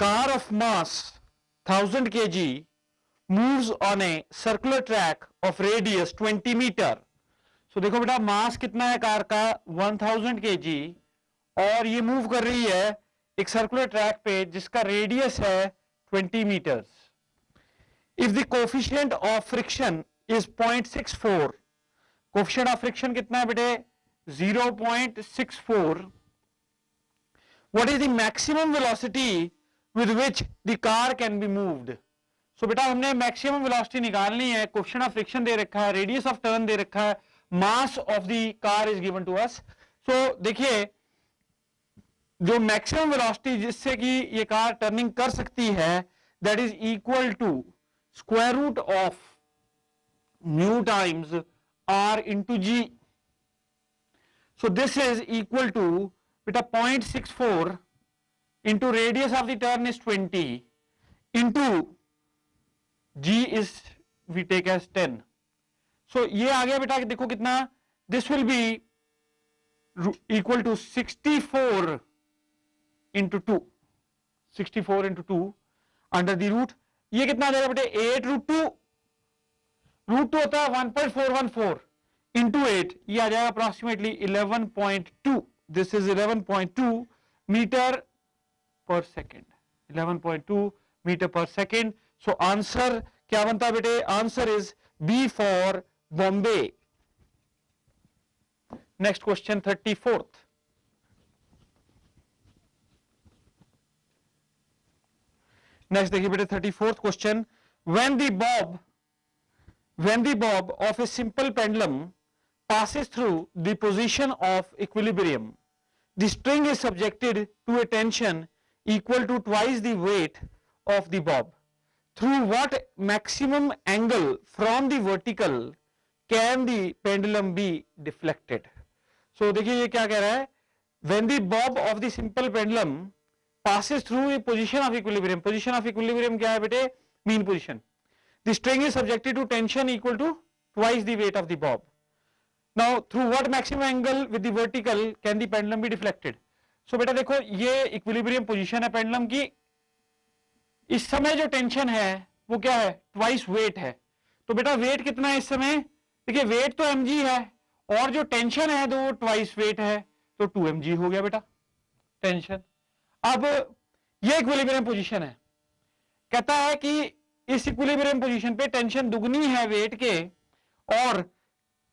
car of mass 1000 kg moves on a circular track of radius 20 meter. So देखो बेटा मास कितना है car का 1000 kg और ये मूव कर रही है एक सर्कुलर ट्रैक पे जिसका रेडियस है 20 metres. If the coefficient of friction is 0.64, coefficient of friction कितना है बेटे 0.64. What is the maximum velocity with which the car can be moved. So बेटा हमने मैक्सिमम वेलोसिटी निकालनी है, कोफिशिएंट ऑफ फ्रिक्शन दे रखा है, रेडियस ऑफ टर्न दे रखा है, mass of the car is given to us. So देखिए जो मैक्सिमम वेलोसिटी जिससे कि ये कार टर्निंग कर सकती है that is equal to square root of mu times r into g. So this is equal to बेटा 0.64 into radius of the turn is 20 into ji is we take as 10. So ये आ गया बेटा देखो कितना, this will be equal to 64 into 2, 64 into 2 under the root. ये कितना देगा बेटे 8 रूट 2, रूट 2 होता है 1.414 इंटू 8, ये आ जाएगा approximately 11.2. This is 11.2 metre per second, 11.2 metre per second. So answer क्या बनता है बेटे, answer is B for Bombay. Next question 34th. Next देखिए बेटे 34th question. when the bob of a simple pendulum passes through the position of equilibrium, the string is subjected to a tension equal to twice the weight of the bob. Through what maximum angle from the vertical can the pendulum be deflected? So देखिए ये क्या कह रहा है, when the bob of the simple pendulum passes through a position of equilibrium. Position of equilibrium क्या है बेटे, mean position. The string is subjected to tension equal to twice the weight of the bob. Now through what maximum angle with the vertical can the pendulum be deflected? So बेटा देखो ये equilibrium position है pendulum की, इस समय जो tension है वो क्या है, twice weight है. तो बेटा weight कितना है इस समय, देखिए weight तो mg है और जो टेंशन है तो twice weight है, तो 2mg हो गया बेटा टेंशन. अब ये इक्विलिब्रियम पोजीशन है, कहता है कि इस इक्विलिब्रियम पोजीशन पे टेंशन दुगनी है वेट के और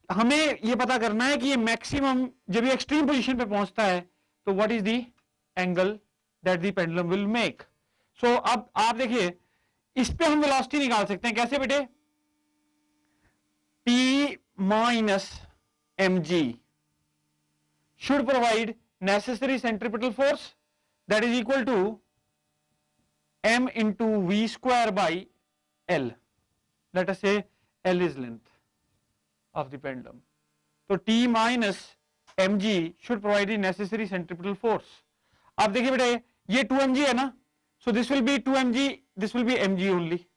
हमें ये पता करना है कि ये मैक्सिमम जब ये एक्सट्रीम पोजीशन पे पहुंचता है तो what is the angle that the pendulum will make. So अब आप देखिए इस पे हम वेलोसिटी निकाल सकते हैं, कैसे बेटे, T minus mg should provide necessary centripetal force that is equal to m into v square by L. Let us say L is length of the pendulum. So T minus mg should provide the necessary centripetal force. अब देखिए बेटे ये 2mg है ना, so this will be 2mg, this will be mg only.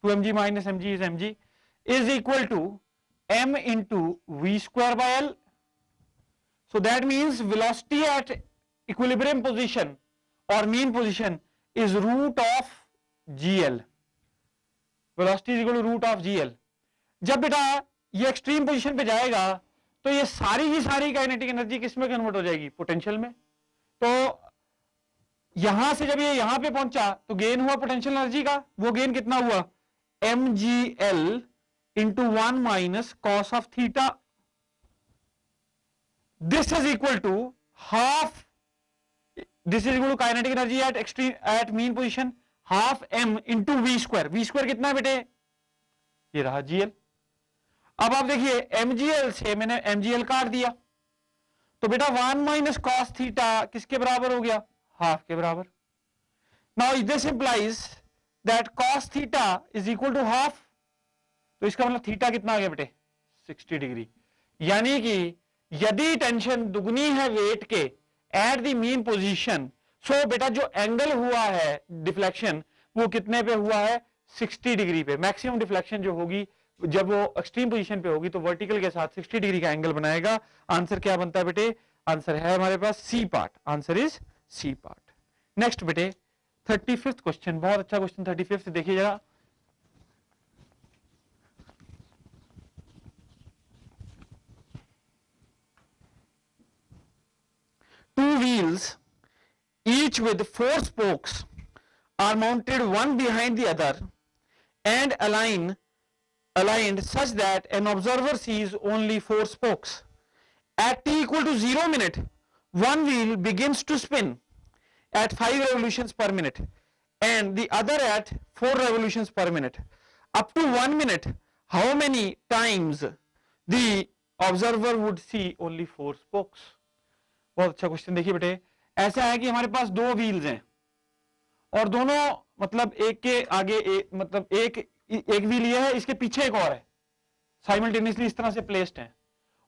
2mg minus mg is equal to m into v square by L. So that means velocity at equilibrium position or mean position is root of gl. Velocity is equal to root of gl. जब बेटा ये extreme position पे जाएगा तो ये सारी की सारी काइनेटिक एनर्जी किस में कन्वर्ट हो जाएगी, पोटेंशियल में. तो यहां से जब ये यहां पे पहुंचा तो गेन हुआ पोटेंशियल एनर्जी का, वो गेन कितना हुआ mgl into 1 minus cos of theta. This is equal to half, this is equal to kinetic energy at extreme at mean position half m into v square. v square कितना है बेटे, ये रहा gl. अब आप देखिए mgl से मैंने mgl काट दिया तो बेटा 1 माइनस कॉस थीटा किसके बराबर हो गया, हाफ के बराबर. Now this implies that cos theta is equal to half, तो इसका मतलब थीटा कितना आ गया बेटे 60 डिग्री. यानी कि यदि टेंशन दुगनी है वेट के एट द मीन पोजीशन, सो बेटा जो एंगल हुआ है डिफ्लेक्शन वो कितने पे हुआ है 60 डिग्री पे. मैक्सिमम डिफ्लेक्शन जो होगी जब वो एक्सट्रीम पोजीशन पे होगी तो वर्टिकल के साथ 60 डिग्री का एंगल बनाएगा. आंसर क्या बनता है बेटे, आंसर है हमारे पास C part, answer is C part. Next बेटे 35th क्वेश्चन, बहुत अच्छा क्वेश्चन 35th देखिए जरा। Two wheels, each with four spokes, are mounted one behind the other and aligned such that an observer sees only four spokes. At t equal to 0 minute, one wheel begins to spin at 5 revolutions per minute and the other at 4 revolutions per minute. Up to 1 minute, how many times the observer would see only 4 spokes? बहुत अच्छा question. देखिए बेटे, ऐसा है कि हमारे पास दो wheels हैं और दोनों मतलब एक के आगे मतलब एक व्हील ये है, इसके पीछे एक और है, साइमल्टेनियसली इस तरह से प्लेस्ड है।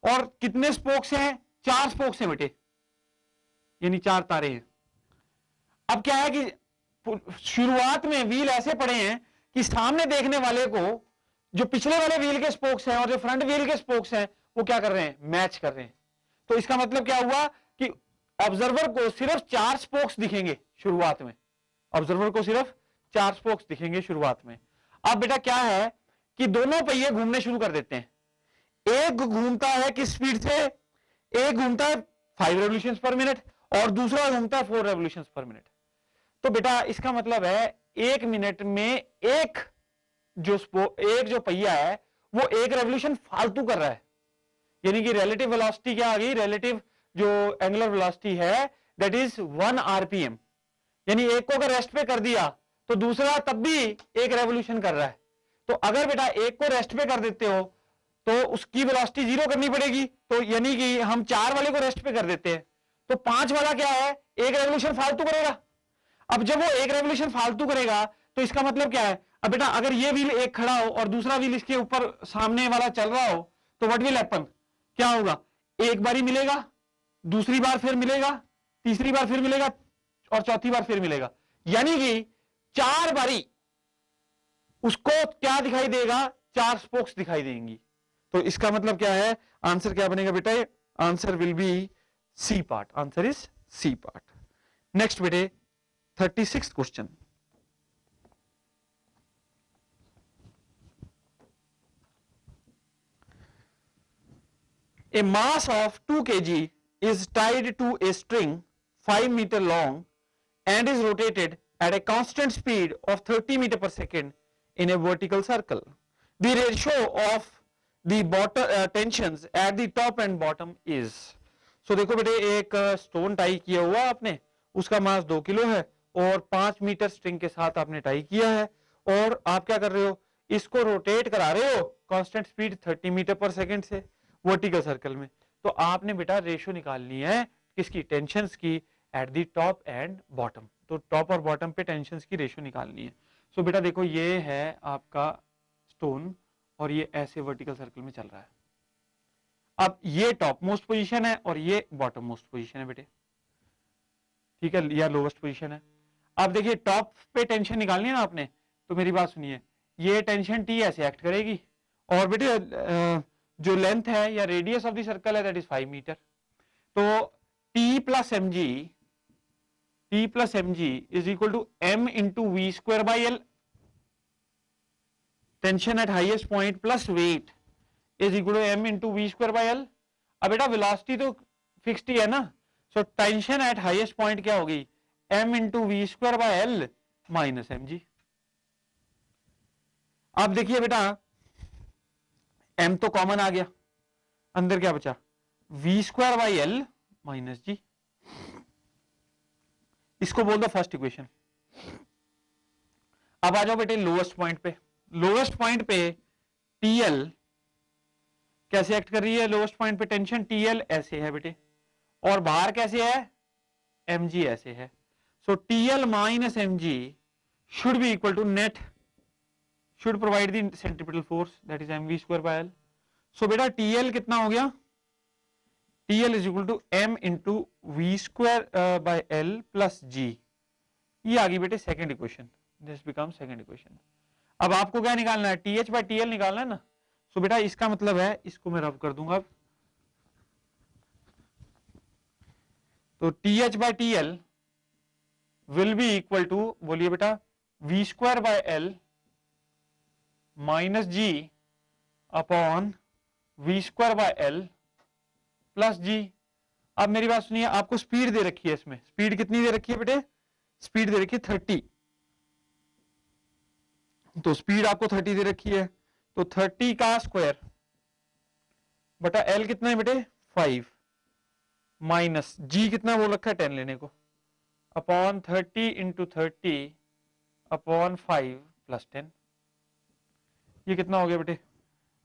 और कितने स्पोक्स हैं? 4 स्पोक्स हैं बेटे, यानी 4 तारे हैं। अब क्या है कि शुरुआत में व्हील ऐसे पड़े हैं कि सामने देखने वाले को जो पिछले वाले व्हील के स्पोक्स हैं और जो फ्रंट व्हील के स्पोक्स हैं वो क्या कर रहे हैं? मैच कर रहे हैं। तो इसका मतलब क्या हुआ कि ऑब्जर्वर को सिर्फ 4 स्पोक्स दिखेंगे शुरुआत में, ऑब्जर्वर को सिर्फ 4 स्पोक्स दिखेंगे शुरुआत में। अब बेटा क्या है कि दोनों पहिए घूमने शुरू कर देते हैं। एक घूमता है किस स्पीड से? एक घूमता है 5 रेवोल्यूशंस पर मिनट और दूसरा घूमता है 4 रेवोल्यूशंस पर मिनट। तो बेटा इसका मतलब है 1 मिनट में एक जो पहिया है वो एक रेवोल्यूशन फालतू कर रहा है, यानी कि रिलेटिव वेलोसिटी क्या आ गई? रिलेटिव जो एंगुलर वेलोसिटी है दैट इज 1 आरपीएम। यानी एक को अगर रेस्ट पे कर दिया तो दूसरा तब भी एक रेवोल्यूशन कर रहा है। तो अगर बेटा एक को रेस्ट पे कर देते हो तो उसकी वेलोसिटी 0 करनी पड़ेगी, तो यानी कि हम 4 वाले को रेस्ट पे कर देते हैं तो 5 वाला क्या है? एक रेवोल्यूशन फालतू करेगा। अब जब वो एक रेवोल्यूशन फालतू करेगा तो इसका मतलब क्या है? अब बेटा अगर ये व्हील एक खड़ा हो और दूसरा व्हील इसके ऊपर सामने वाला चल रहा हो तो व्हाट विल हैपन? क्या होगा? एक बारी मिलेगा, दूसरी बार फिर मिलेगा, तीसरी बार फिर मिलेगा और चौथी बार फिर मिलेगा, यानी कि 4 बारी उसको क्या दिखाई देगा? 4 स्पोक्स दिखाई देंगी। तो इसका मतलब क्या है? आंसर क्या बनेगा बेटा? Answer will be c part. Answer is C part. Next बेटे 36th question. A mass of 2 kg is tied to a string 5 meter long and is rotated at a constant speed of 30 meter per second in a vertical circle. The ratio of the bottom tensions at the top and bottom is. So देखो बेटे, एक stone tie किया हुआ आपने, उसका मास 2 kilo है और 5 metre string के साथ आपने टाई किया है और आप क्या कर रहे हो? इसको रोटेट करा रहे हो कांस्टेंट स्पीड 30 मीटर पर सेकंड से वर्टिकल सर्कल में। तो आपने बेटा रेशियो निकालनी है किसकी? टेंशंस की at the top and bottom. तो टॉप और बॉटम पे टेंशंस की रेशियो निकालनी है। सो बेटा देखो, ये है आपका स्टोन और ये ऐसे वर्टिकल सर्कल में चल रहा है। अब ये टॉप मोस्ट पोजीशन है और ये बॉटम मोस्ट पोजीशन है बेटे, ठीक है, या लोवेस्ट पोजीशन है। अब देखिए टॉप पे टेंशन निकालनी है ना आपने, तो मेरी बात सुनिए, ये टेंशन टी ऐसे एक्ट करेगी और बेटे जो लेंथ है या रेडियस ऑफ द सर्कल है दैट इज 5 मीटर। तो t plus M G is equal to m into we square by l. Tension at highest point plus weight is equal to m into we square by l. अब बेटा velocity तो fixed ही है ना, so tension at highest point क्या होगी? M into we square by l minus M g. अब देखिए बेटा, एम तो कॉमन आ गया, अंदर क्या बचा? V square by l minus g. इसको बोल दो फर्स्ट इक्वेशन। अब आ जाओ बेटे लोवेस्ट पॉइंट पे। लोवेस्ट पॉइंट पे टीएल कैसे एक्ट कर रही है? लोवेस्ट पॉइंट पे टेंशन टीएल ऐसे है बेटे और बाहर कैसे है? एम जी ऐसे है। So TL minus M G should be equal to net, should provide the centripetal force that is m v square by l. So बेटा टीएल कितना हो गया? TL is equal to m into we square by l plus g. ये आ गई बेटे second equation, this become second equation. अब आपको क्या निकालना है? टीएच बाय टीएल निकालना है ना। सो बेटा इसका मतलब है, इसको मैं रब कर दूंगा, तो T H by T L will be equal to, बोलिए बेटा, v square by l minus g upon v square by l plus g. अब मेरी बात सुनिए, आपको स्पीड दे रखी है, इसमें स्पीड कितनी दे रखी है बेटे? स्पीड दे रखी है 30, तो स्पीड आपको 30 दे रखी है, तो 30 का स्क्वायर बटा एल कितना है बेटे 5 माइनस जी कितना बोल रखा है 10 लेने को, अपॉन 30 इंटू 30 अपॉन 5 प्लस 10। ये कितना हो गया बेटे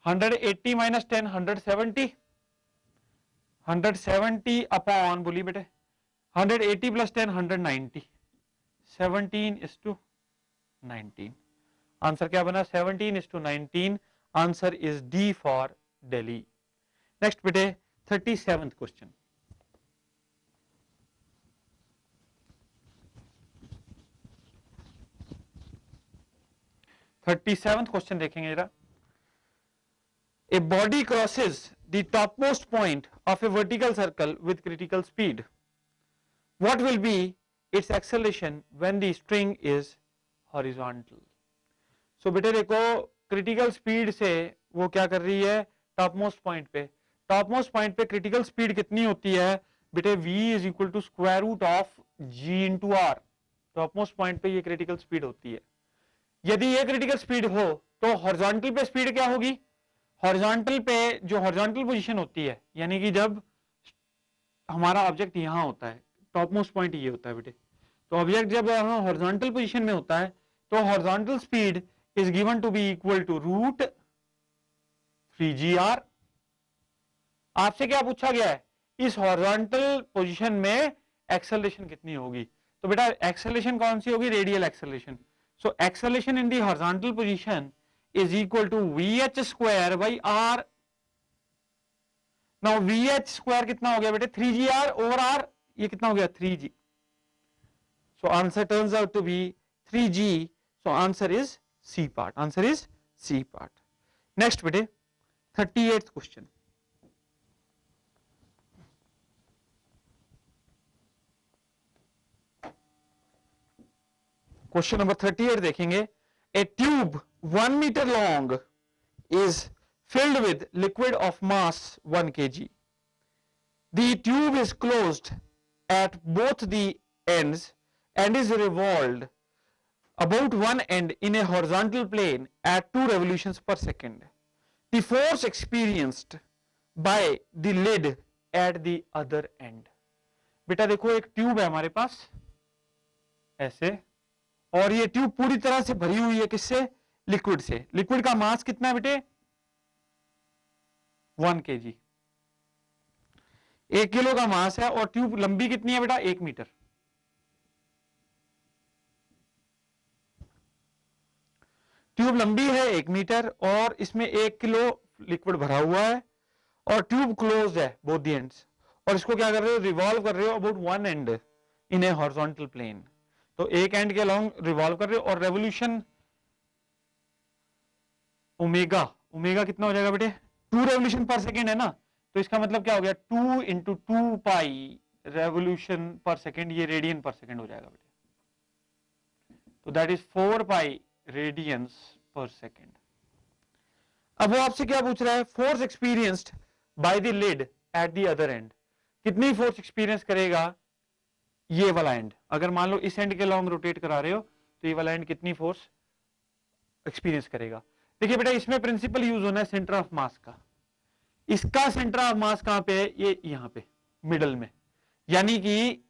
180 माइनस 10 170, 170 अपॉन, बोलिए बेटे, 180 प्लस 10 190, 17:19। आंसर क्या बना 17:19। Answer is D for Delhi. Next बेटे 37th क्वेश्चन। क्वेश्चन देखेंगे जरा। A body crosses the topmost point of a vertical circle with critical speed. What will be its acceleration when the string is horizontal? So बेटे देखो, critical speed से वो क्या कर रही है टॉप मोस्ट पॉइंट पे। टॉप मोस्ट पॉइंट पे क्रिटिकल स्पीड कितनी होती है बेटे? v is equal to square root of g into r. Top most point पे ये क्रिटिकल स्पीड होती है। यदि ये क्रिटिकल स्पीड हो तो हॉरिजॉन्टल पे स्पीड क्या होगी? हॉरिजॉन्टल पे जो हॉरिजॉन्टल पोजीशन होती है, यानी कि जब हमारा ऑब्जेक्ट यहां होता है, टॉप मोस्ट पॉइंट ये होता है बेटे, तो ऑब्जेक्ट जब हॉरिजॉन्टल पोजीशन में होता है तो horizontal speed is given to be equal to root 3gr। आपसे क्या पूछा गया है? इस हॉरिजॉन्टल पोजीशन में एक्सेलरेशन कितनी होगी? तो बेटा एक्सेलरेशन कौन सी होगी? Radial acceleration. So acceleration in the horizontal position is equal to vh square by r. Now vh square कितना हो गया बेटे? 3gr over r। ये कितना हो गया? 3g। So answer turns out to be 3g. So answer is C part. Answer is C part. Next बेटे 38th question. Question number 38 देखेंगे। A tube 1 meter long is filled with liquid of mass 1 kg. The tube is closed at both the ends and is revolved about one end in a horizontal plane at 2 revolutions per second. The force experienced by the lid at the other end. बेटा देखो, एक tube है हमारे पास ऐसे, और ये tube पूरी तरह से भरी हुई है किससे? लिक्विड से। लिक्विड का मास कितना है बेटे? 1 kg। 1 किलो का मास है, और ट्यूब लंबी कितनी है बेटा? 1 मीटर। ट्यूब लंबी है 1 मीटर और इसमें 1 किलो लिक्विड भरा हुआ है, और ट्यूब क्लोज है बोथ द एंड्स, और इसको क्या कर रहे हो? रिवॉल्व कर रहे हो about one end in a horizontal plane. तो एक एंड के अलोंग रिवॉल्व कर रहे हो, और रेवोल्यूशन ओमेगा, ओमेगा कितना हो जाएगा बेटे? 2 रेवोल्यूशन पर सेकेंड है ना, तो इसका मतलब क्या हो गया? 2 into 2 pi revolution per second, ये रेडियन पर सेकेंड हो जाएगा बेटे, तो that is 4 pi radians per second. अब वो आपसे क्या पूछ रहा है? Force experienced by the lid at the other end. कितनी फोर्स एक्सपीरियंस करेगा ये वाला एंड? अगर मान लो इस एंड के लॉन्ग रोटेट करा रहे हो तो ये वाला एंड कितनी फोर्स एक्सपीरियंस करेगा? देखिए बेटा, इसमें प्रिंसिपल यूज होना है सेंटर ऑफ मास का। इसका सेंटर ऑफ मास कहां पे है? ये यहां पे मिडल में, यानी कि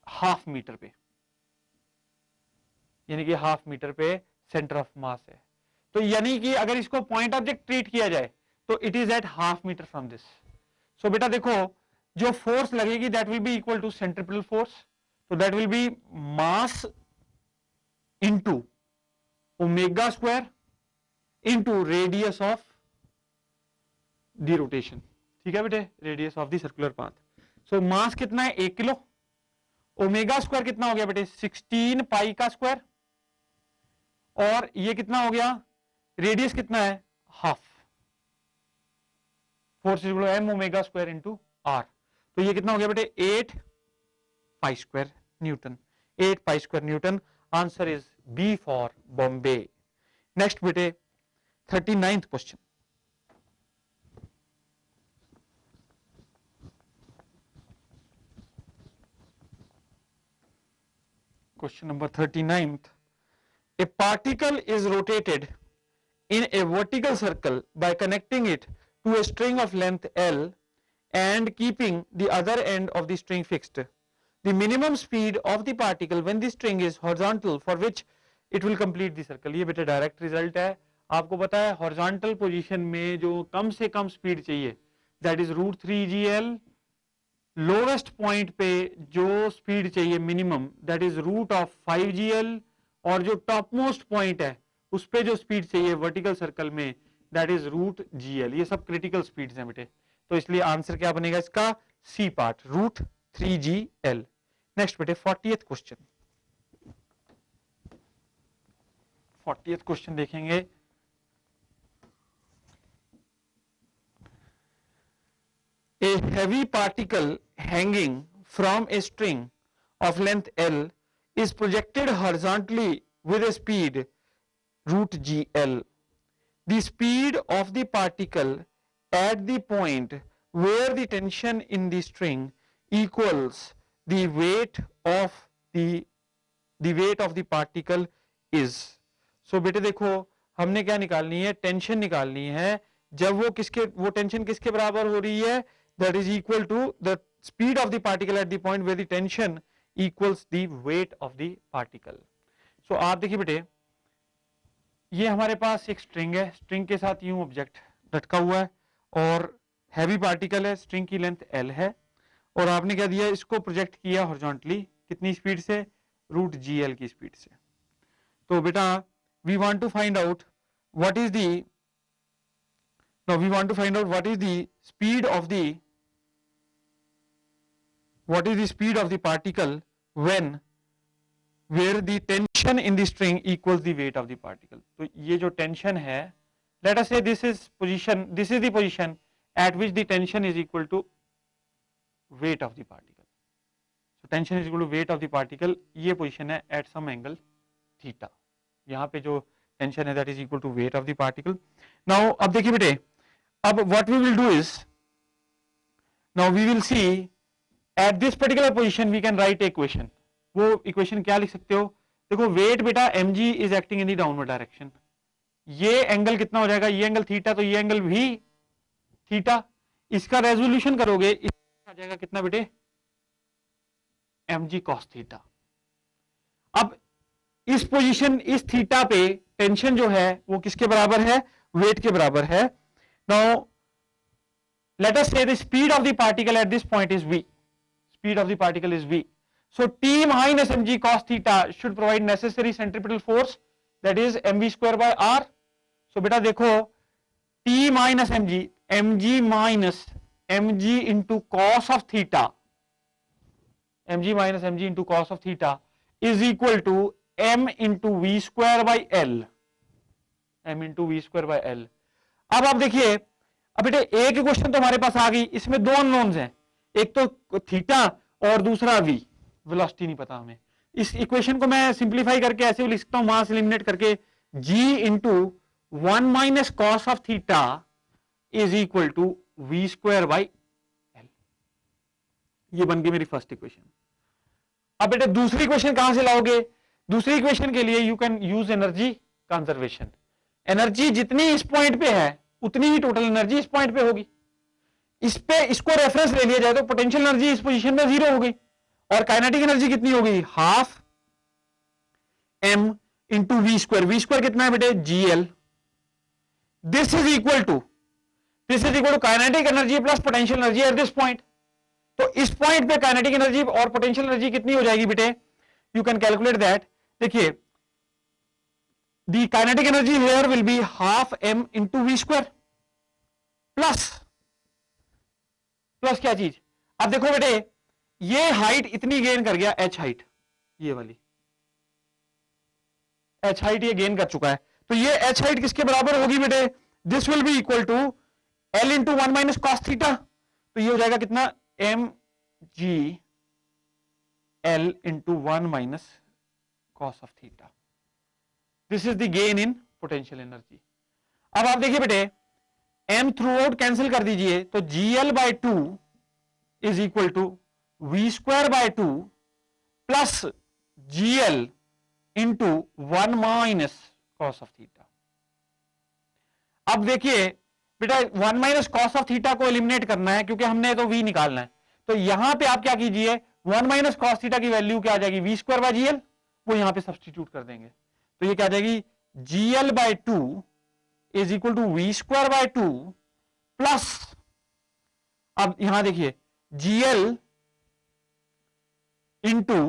हाफ मीटर पे, यानी कि हाफ मीटर पे सेंटर ऑफ मास है। तो यानी कि अगर इसको पॉइंट ऑब्जेक्ट ट्रीट किया जाए तो it is at half metre from this. So बेटा देखो, जो फोर्स लगेगी that will be equal to centripetal force, तो that will be mass into omega square into radius of the rotation. ठीक है बेटे, radius of the circular path. So mass कितना है? 1 किलो। ओमेगा स्क्वायर कितना हो गया बेटे? 16 पाई का स्क्वायर, और ये कितना हो गया? रेडियस कितना है? Half. Force is equal to m omega square into r। तो ये कितना हो गया बेटे? 8 pi square newton. 8 pi square newton. Answer is B for Bombay. Next बेटे 39th question. Question number 39th. A particle is rotated in a vertical circle by connecting it to a string of length L and keeping the other end of the string fixed. The minimum speed of the particle when the string is horizontal for which it will complete the circle. ये बेटे direct result है। आपको पता है horizontal position में जो कम से कम speed चाहिए that is √3gl। Lowest point पे जो स्पीड चाहिए मिनिमम दैट इज √5gl। और जो टॉप मोस्ट पॉइंट है उस पे जो स्पीड चाहिए वर्टिकल सर्कल में दैट इज √gl। ये सब क्रिटिकल स्पीड्स हैं बेटे, तो इसलिए आंसर क्या बनेगा इसका? C part, √3gl। नेक्स्ट बेटे 40th क्वेश्चन। 40th क्वेश्चन देखेंगे। A heavy particle hanging from a string of length L is projected horizontally with a speed √gl. The speed of the particle at the point where the tension in the string equals the weight of the particle is. So बेटे देखो हमने क्या निकालनी है? Tension निकालनी है। जब वो टेंशन किसके बराबर हो रही है? That is equal to the speed of the particle at the point where the tension equals the weight of the particle. So आप देखिए बेटे ये हमारे पास एक स्ट्रिंग है, स्ट्रिंग के साथ यूं ऑब्जेक्ट लटका हुआ है और हैवी पार्टिकल है, स्ट्रिंग की लेंथ L है और आपने क्या दिया? इसको प्रोजेक्ट किया हॉरिजॉन्टली कितनी स्पीड से? √gl की स्पीड से। तो बेटा we want to find out what is the speed of the particle when where the tension in the string equals the weight of the particle. तो ये जो टेंशन है, let us say this is the position at which the tension is equal to weight of the particle. So tension is equal to weight of the particle, ये position है at some angle theta। यहाँ पे जो tension है that is equal to weight of the particle. Now अब देखिए बेटे, अब what we will do is now we will see at this particular position we can write equation. वो equation क्या लिख सकते हो? देखो वेट बेटा mg is acting in the downward direction। ये एंगल कितना हो जाएगा? ये एंगल थीटा, तो ये एंगल भी थीटा। इसका रेजोल्यूशन करोगे आ जाएगा कितना बेटे? mg cos theta. अब इस पोजीशन इस थीटा पे टेंशन जो है वो किसके बराबर है? वेट के बराबर है। Now let us say the speed of the particle at this point is v. Speed of the particle is v. So T minus mg cos theta should provide necessary centripetal force that is mv square by r. So बेटा देखो T minus mg minus mg into cos of theta, mg minus mg into cos of theta is equal to m into v square by l, m into v square by l। अब आप देखिए, अब बेटे एक question तो हमारे पास आ गई, इसमें दो अननोन्स हैं, एक तो थीटा और दूसरा v, वेलोसिटी नहीं पता हमें। इस इक्वेशन को मैं सिंप्लीफाई करके ऐसे लिख सकता हूं, मास एलिमिनेट करके g into 1 minus cos of theta is equal to v square by l। ये बन गई मेरी फर्स्ट इक्वेशन। अब बेटे दूसरी इक्वेशन कहां से लाओगे? दूसरी इक्वेशन के लिए you can use energy conservation. Energy जितनी इस पॉइंट पे है उतनी ही टोटल एनर्जी इस पॉइंट पे होगी। इस पे इसको रेफरेंस ले लिया जाए तो पोटेंशियल एनर्जी इस पोजीशन में 0 हो गई और काइनेटिक एनर्जी कितनी हो गई? Half m into we square. We square कितना है बेटे? gl। This is equal to kinetic energy plus potential energy at this point. तो इस पॉइंट पे काइनेटिक एनर्जी और पोटेंशियल एनर्जी कितनी हो जाएगी बेटे? You can calculate that. देखिए the kinetic energy here will be half m into v square plus क्या चीज? अब देखो बेटे ये हाइट इतनी गेन कर गया, h हाइट, ये वाली h हाइट ये गेन कर चुका है, तो ये h हाइट किसके बराबर होगी बेटे? This will be equal to l into 1 minus cos theta. तो ये हो जाएगा कितना? m g L into 1 minus cos of theta. This is the gain in potential energy. अब आप देखिए बेटे, m थ्रू आउट कैंसिल कर दीजिए, तो GL/2 is equal to V²/2 plus GL into 1 minus cos of theta. अब देखिए बेटा, 1 माइनस कॉस ऑफ थीटा को एलिमिनेट करना है क्योंकि हमने तो V निकालना है. तो यहां पे आप क्या कीजिए, 1 माइनस कॉस थीटा की वैल्यू क्या आ जाएगी, V²/GL, वो यहां पे सब्सटीट्यूट कर देंगे. तो ये क्या आ जाएगी, GL/2 is equal to V²/2 plus, अब यहां देखिए GL into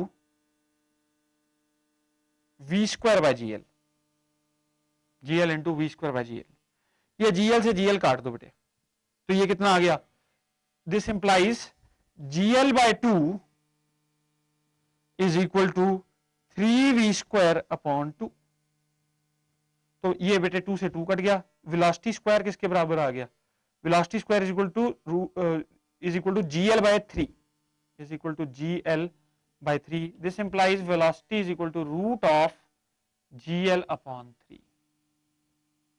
V²/GL, GL into V²/GL. ये GL से GL काट दो बेटे, तो ये कितना आ गया, this implies GL/2 is equal to 3V²/2. तो ये बेटे 2 से 2 कट गया. वेलोसिटी स्क्वायर किसके बराबर आ गया, velocity square is equal to GL/3 is equal to GL/3. This implies velocity is equal to root of GL/3.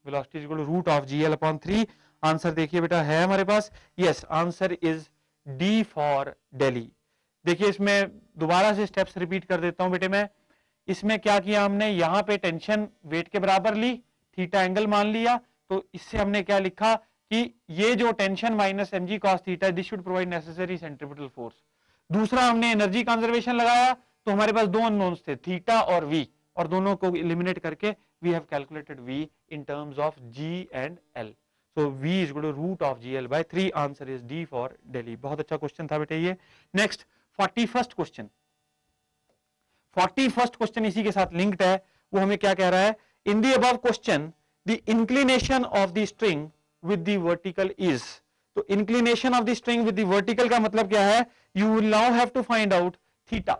Velocity is equal to root of GL/3. Answer देखिए बेटा है हमारे पास, yes, answer is D for Delhi. देखिए इसमें दोबारा से steps repeat कर देता हूं बेटे मैं. इसमें क्या किया हमने, यहां पे टेंशन वेट के बराबर ली, थीटा एंगल मान लिया, तो इससे हमने क्या लिखा कि ये जो tension minus mg cos theta, this should provide necessary centripetal force. दूसरा हमने एनर्जी कंजर्वेशन लगाया, तो हमारे पास दो अननोन्स थे, थीटा और v, और दोनों को एलिमिनेट करके we have calculated v in terms of g and l. So v is equal to root of GL/3. Answer is D for Delhi. बहुत अच्छा क्वेश्चन था बेटे ये. Next 41st question. 41st question इसी के साथ लिंक्ड है. वो हमें क्या कह रहा है, in the above question the inclination of the string with the vertical is. तो inclination of the string with the vertical का मतलब क्या है, you will now have to find out theta.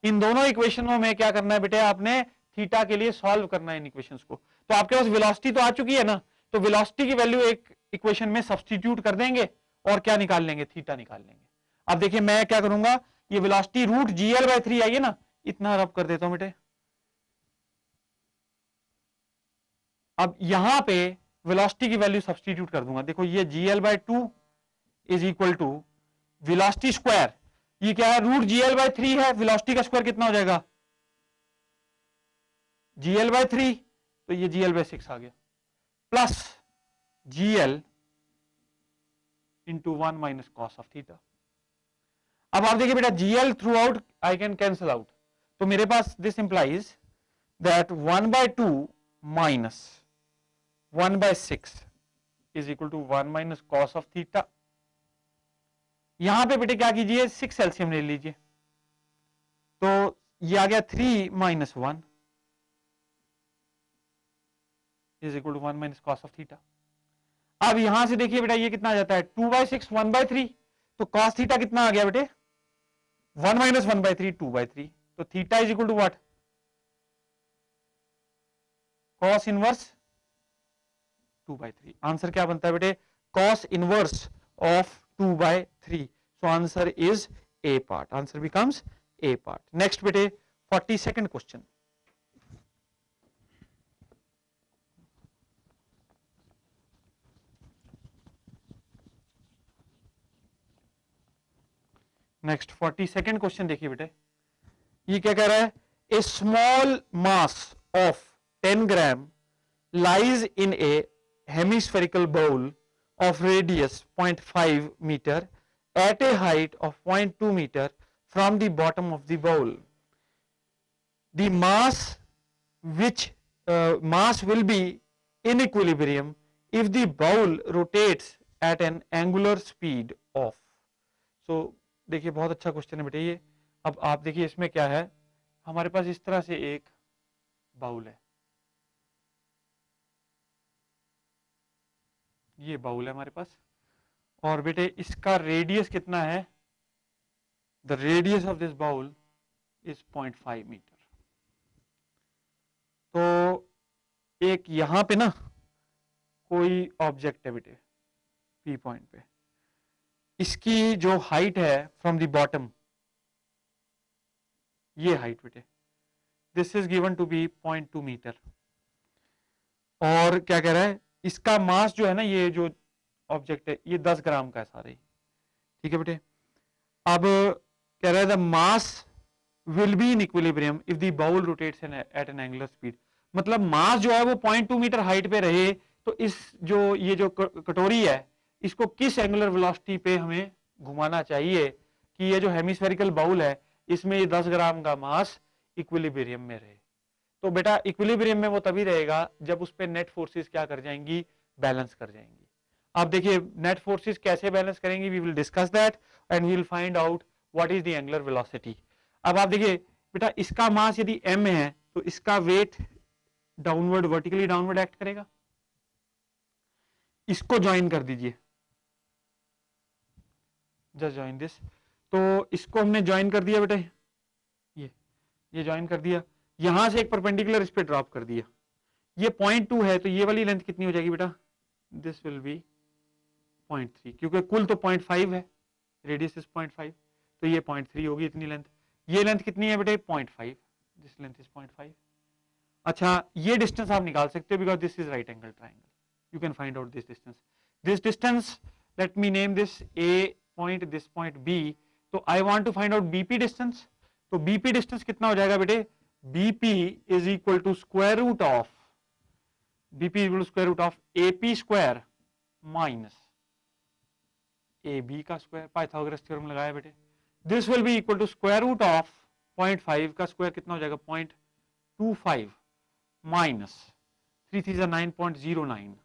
इन दोनों इक्वेशनों में क्या करना है बेटे, आपने थीटा के लिए सॉल्व करना है इन इक्वेशंस को. तो आपके पास वेलोसिटी तो आ चुकी है ना, तो वेलोसिटी की वैल्यू एक इक्वेशन में सब्स्टिट्यूट कर देंगे और क्या निकाल लेंगे, थीटा निकाल लेंगे. अब देखिए मैं क्या करूंगा, ये वेलोसिटी रूट GL/3 आई है ना, इतना रब कर देता हूं बेटे. अब यहां पे वेलोसिटी की वैल्यू सब्स्टिट्यूट कर दूंगा. देखो ये GL/2 is equal to velocity square, ये क्या है, रूट GL/3 है, वेलोसिटी का स्क्वायर कितना हो जाएगा, GL/3, तो ये GL/6 आ गया, plus GL into 1 minus cos of theta. अब आप देखिए बेटा, GL through out I can cancel out, तो मेरे पास this implies that 1/2 minus 1/6 is equal to 1 minus cos of theta. यहां पे बेटे क्या कीजिए, 6 एलसीएम ले लीजिए, तो ये आ गया 3 minus 1 is equal to 1 minus cos of theta. अब यहां से देखिए बेटा ये कितना आ जाता है, 2/6 1/3, तो कॉस थीटा कितना आ गया बेटे, 1 माइनस 1/3 2/3. तो theta is equal to what, cos inverse 2/3. Answer क्या बनता है बेटे, cos inverse of 2/3. So answer is A part, answer becomes A part. Next बेटे 42nd question. Next 42nd question देखिए बेटे, ये क्या कह रहा है, a small mass of 10 gram lies in a hemispherical bowl of radius 0.5 meter at a height of 0.2 meter from the bottom of the bowl. The mass will be in equilibrium if the bowl rotates at an angular speed of. So देखिए बहुत अच्छा question है बेटे ये. अब आप देखिए इसमें क्या है, हमारे पास इस तरह से एक बाउल है, ये बाउल है हमारे पास, और बेटे इसका रेडियस कितना है, the radius of this bowl is 0.5 metre. तो एक यहां पे ना कोई ऑब्जेक्ट है बेटे पी पॉइंट पे, इसकी जो हाइट है फ्रॉम द बॉटम ये हाइट बेटे, this is given to be 0.2 metre. और क्या कह रहा है, इसका मास जो है ना, ये जो ऑब्जेक्ट है ये 10 ग्राम का है सारे, ठीक है बेटे। अब कह रहा है the mass will be in equilibrium if the bowl rotates at an angular speed. मतलब मास जो है वो 0.2 मीटर हाइट पे रहे तो इस जो ये जो कटोरी है इसको किस एंगुलर वेलोसिटी पे हमें घुमाना चाहिए कि ये जो हेमिस्फेरिकल बाउल है इसमें ये 10 ग्राम का मास इक्विलिब्रियम में रहे। तो बेटा इक्विलिब्रियम में वो तभी रहेगा जब उस पे नेट फोर्सेस क्या कर जाएंगी, बैलेंस कर जाएंगी। अब देखिए नेट फोर्सेस कैसे बैलेंस करेंगी, we will discuss that and we will find out what is the angular velocity. अब आप देखिए बेटा इसका मास यदि m है तो इसका weight downward, vertically downward act करेगा। इसको ज्वाइन कर दीजिए, जस्ट ज्वाइन दिस। तो इसको हमने ज्वाइन कर दिया बेटा, ये ज्वाइन कर दिया, यहां से एक परपेंडिकुलर इस पे ड्रॉप कर दिया। ये 0.2 है तो ये वाली लेंथ कितनी हो जाएगी बेटा, दिस विल बी 0.3, क्योंकि कुल तो 0.5 है, रेडियस इज 0.5, तो ये 0.3 होगी इतनी लेंथ। ये लेंथ कितनी है बेटे 0.5, दिस लेंथ इज 0.5। अच्छा ये डिस्टेंस आप निकाल सकते हो because this is right angle triangle, you can find out this distance let me name this A point, this point B. तो I want to find out BP distance. तो BP distance कितना हो जाएगा बेटे, BP is equal to square root of, BP equal to square root of AP square minus A B का square, Pythagoras theorem लगाया बेटे। This will be equal to square root of 0.5 का square कितना हो जाएगा 0.25 माइनस 3 3 9.09,